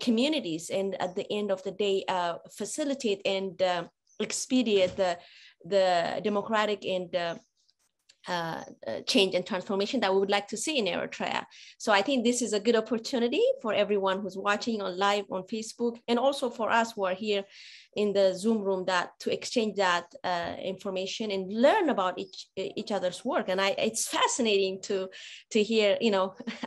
communities, and at the end of the day, facilitate and expedite the democratic and change and transformation that we would like to see in Eritrea. So I think this is a good opportunity for everyone who's watching on live on Facebook, and also for us who are here in the Zoom room, that to exchange that information and learn about each other's work. And it's fascinating to hear,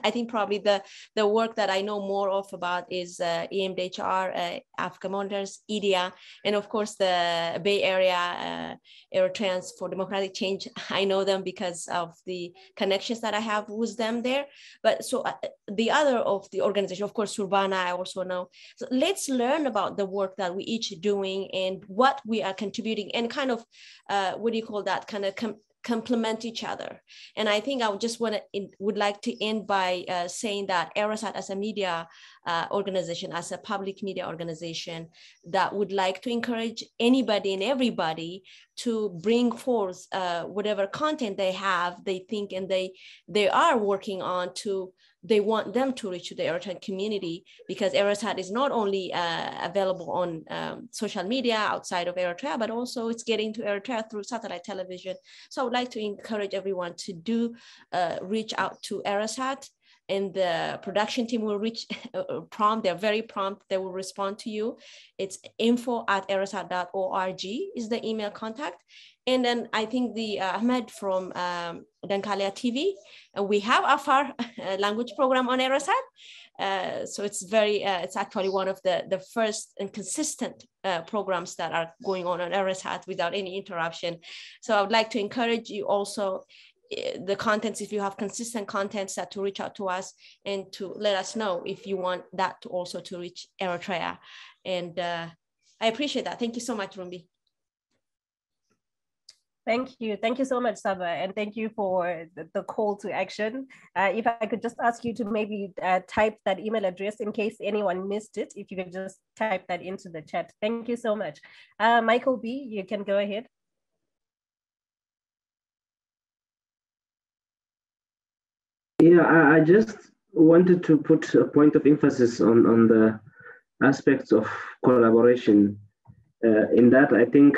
I think probably the work that I know more of about is EMDHR, Africa Monitors, EDIA, and of course the Bay Area Eritreans for Democratic Change. I know them because of the connections that I have with them there. But so the other of the organization, of course, Urbana, I also know. So let's learn about the work that we each do and what we are contributing, and kind of kind of complement each other. And I think I would just would like to end by saying that ERISAT as a media organization, as a public media organization that would like to encourage anybody and everybody to bring forth whatever content they have, they think, and they are working on they want them to reach the Eritrean community, because ERISAT is not only available on social media outside of Eritrea, but also it's getting to Eritrea through satellite television. So I would like to encourage everyone to reach out to ERISAT, and the production team will reach prompt. They're very prompt. They will respond to you. It's info@erisat.org is the email contact. And then I think the Ahmed from Dankalia TV, we have Afar language program on ERISAT. So it's it's actually one of the first and consistent programs that are going on ERISAT without any interruption. So I would like to encourage you also, the contents, if you have consistent contents, that to reach out to us and to let us know if you want that to also to reach Eritrea. And I appreciate that. Thank you so much, Rumbi. Thank you so much, Saba, and thank you for the call to action. If I could just ask you to maybe type that email address in case anyone missed it, if you could just type that into the chat. Thank you so much. Michael B, you can go ahead. Yeah, I just wanted to put a point of emphasis on the aspects of collaboration. In that, I think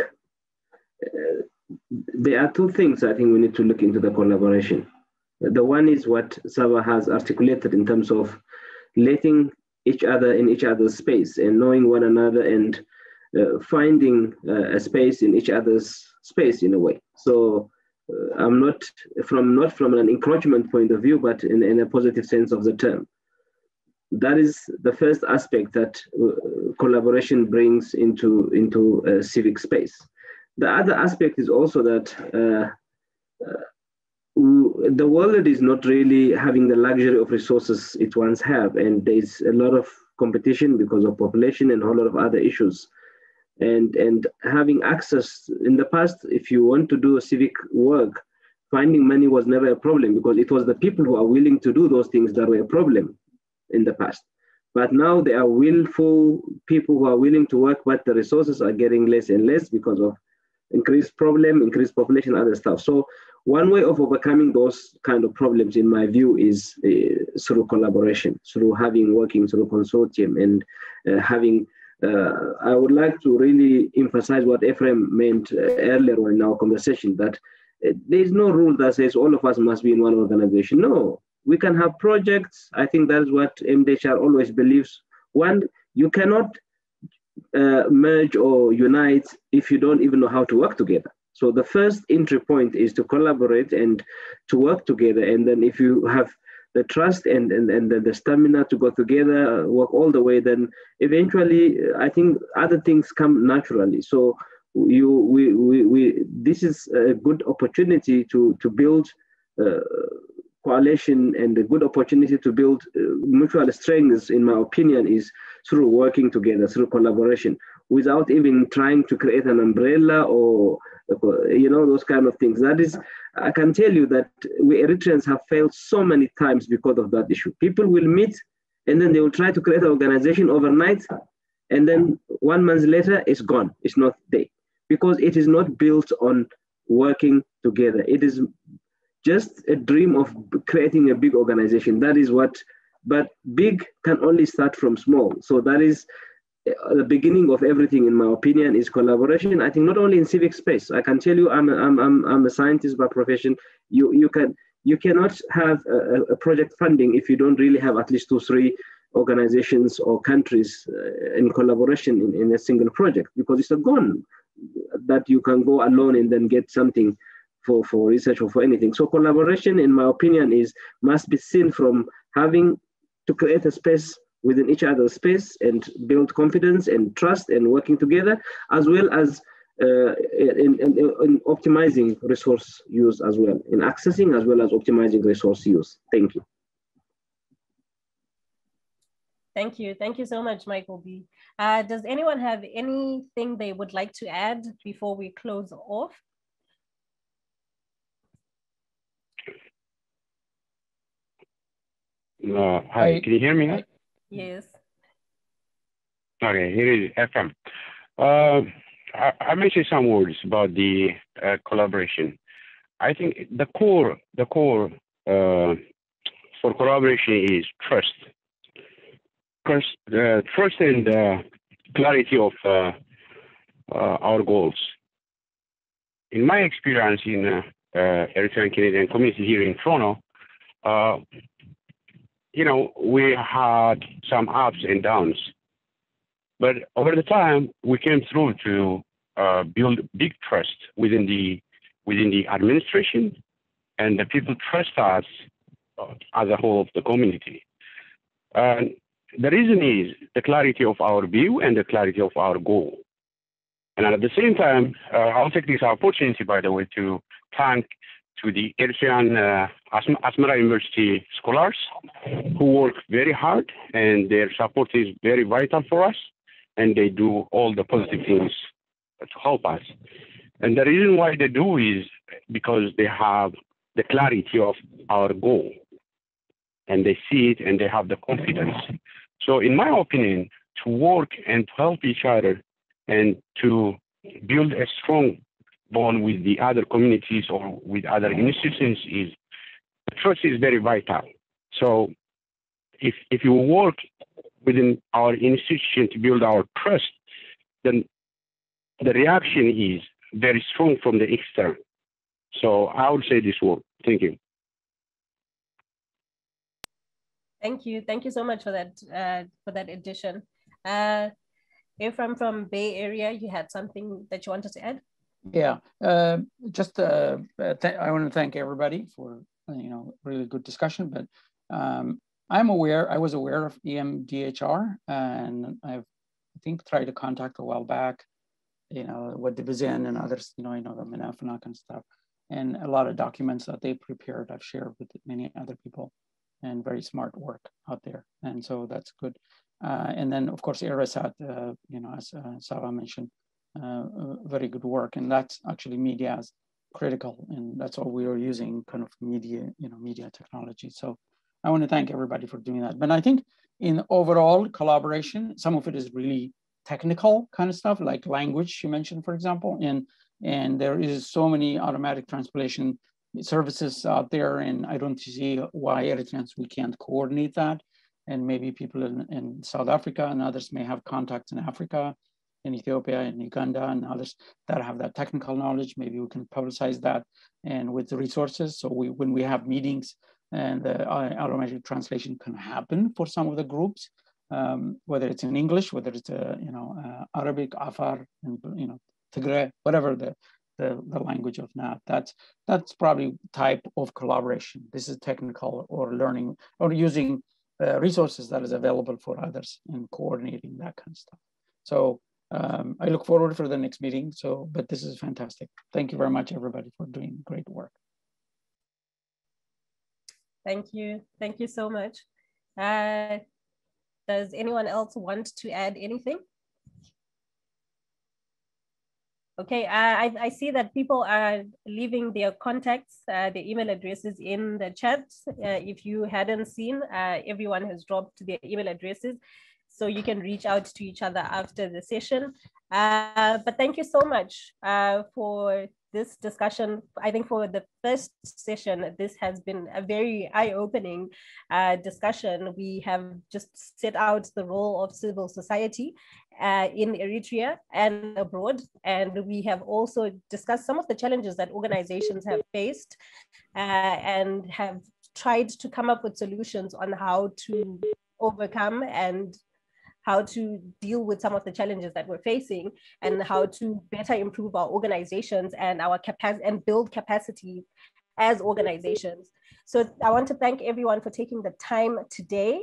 there are two things I think we need to look into the collaboration. The one is what Saba has articulated in terms of letting each other in each other's space and knowing one another and finding a space in each other's space in a way. So I'm not from an encroachment point of view, but in a positive sense of the term. That is the first aspect that collaboration brings into a civic space. The other aspect is also that the world is not really having the luxury of resources it once had, and there's a lot of competition because of population and a whole lot of other issues. And having access, in the past, if you want to do a civic work, finding money was never a problem, because it was the people who are willing to do those things that were a problem in the past. But now there are willful people who are willing to work, but the resources are getting less and less because of increased population, other stuff. So one way of overcoming those kind of problems, in my view, is through collaboration, through working through consortium and having. I would like to really emphasize what Ephraim meant earlier in our conversation, that there is no rule that says all of us must be in one organization. No, we can have projects. I think that is what MDHR always believes. One, you cannot merge or unite if you don't even know how to work together. So the first entry point is to collaborate and to work together. And then if you have the trust and the stamina to go together, work all the way, then eventually I think other things come naturally. So this is a good opportunity to build coalition, and a good opportunity to build mutual strengths, in my opinion, is through working together, through collaboration, without even trying to create an umbrella or those kind of things. That is, I can tell you that we Eritreans have failed so many times because of that issue. People will meet and then they will try to create an organization overnight, and then 1 month later it's gone. It's not there because it is not built on working together. It is just a dream of creating a big organization. That is what, but big can only start from small. So that is the beginning of everything, in my opinion, is collaboration. I think not only in civic space. I can tell you, I'm a scientist by profession. You cannot have a project funding if you don't really have at least 2-3 organizations or countries in collaboration in a single project, because it's a gone that you can go alone and then get something for research or for anything. So collaboration, in my opinion, must be seen from having to create a space within each other's space and build confidence and trust and working together, as well as in optimizing resource use as well, in accessing as well as optimizing resource use. Thank you. Thank you. Thank you so much, Michael B. Does anyone have anything they would like to add before we close off? Hi, can you hear me now? Yes. Okay, here is FM. I mentioned some words about the collaboration. I think the core for collaboration is trust. Trust and clarity of our goals. In my experience in Eritrean Canadian community here in Toronto, we had some ups and downs, but over the time we came through to build big trust within the administration, and the people trust us as a whole of the community. The reason is the clarity of our view and the clarity of our goal. And at the same time, I'll take this opportunity, by the way, to thank to the Eritrean Asmara University scholars who work very hard, and their support is very vital for us, and they do all the positive things to help us. And the reason why they do is because they have the clarity of our goal, and they see it and they have the confidence. So in my opinion, to work and to help each other and to build a strong bond with the other communities or with other institutions is, trust is very vital. So if you work within our institution to build our trust, then the reaction is very strong from the external. So I would say this word. Thank you. Thank you. Thank you so much for that addition. Ephraim from Bay Area, you had something that you wanted to add? Yeah, I want to thank everybody for really good discussion. But I was aware of EMDHR, and I think tried to contact a while back, what Division and others, the Manafnak and stuff, and a lot of documents that they prepared I've shared with many other people, and very smart work out there, and so that's good. And then of course ERISAT, as Sarah mentioned, very good work, and that's actually media is critical, and that's all we are using, kind of media technology. So I want to thank everybody for doing that. But I think in overall collaboration, some of it is really technical kind of stuff, like language you mentioned, for example, and there is so many automatic translation services out there, and I don't see why Eritreans we can't coordinate that. And maybe people in South Africa and others may have contacts in Africa, in Ethiopia, in Uganda, and others that have that technical knowledge. Maybe we can publicize that, and with the resources. So when we have meetings, and the automatic translation can happen for some of the groups, whether it's in English, whether it's Arabic, Afar, and Tigray, whatever the language of NAT. That's probably type of collaboration. This is technical or learning or using resources that is available for others and coordinating that kind of stuff. So I look forward for the next meeting. But this is fantastic. Thank you very much, everybody, for doing great work. Thank you. Thank you so much. Does anyone else want to add anything? Okay, I see that people are leaving their contacts, their email addresses in the chat. If you hadn't seen, everyone has dropped their email addresses, so you can reach out to each other after the session. But thank you so much for this discussion. I think for the first session, this has been a very eye-opening discussion. We have just set out the role of civil society in Eritrea and abroad. And we have also discussed some of the challenges that organizations have faced and have tried to come up with solutions on how to overcome and how to deal with some of the challenges that we're facing, and how to better improve our organizations and our capacity and build capacity as organizations. So I want to thank everyone for taking the time today.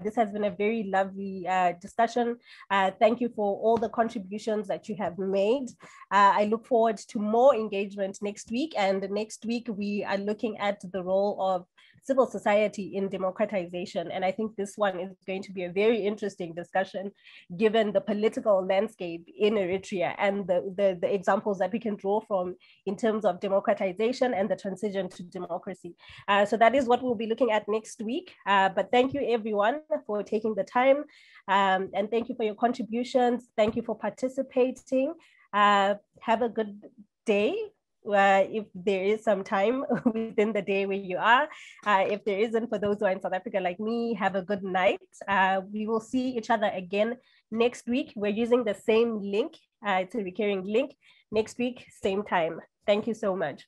This has been a very lovely discussion. Thank you for all the contributions that you have made. I look forward to more engagement next week. And next week, we are looking at the role of civil society in democratization. And I think this one is going to be a very interesting discussion, given the political landscape in Eritrea and the examples that we can draw from in terms of democratization and the transition to democracy. So that is what we'll be looking at next week. But thank you everyone for taking the time, and thank you for your contributions. Thank you for participating. Have a good day. If there is some time within the day where you are. If there isn't, for those who are in South Africa like me, have a good night. We will see each other again next week. We're using the same link. It's a recurring link. Next week, same time. Thank you so much.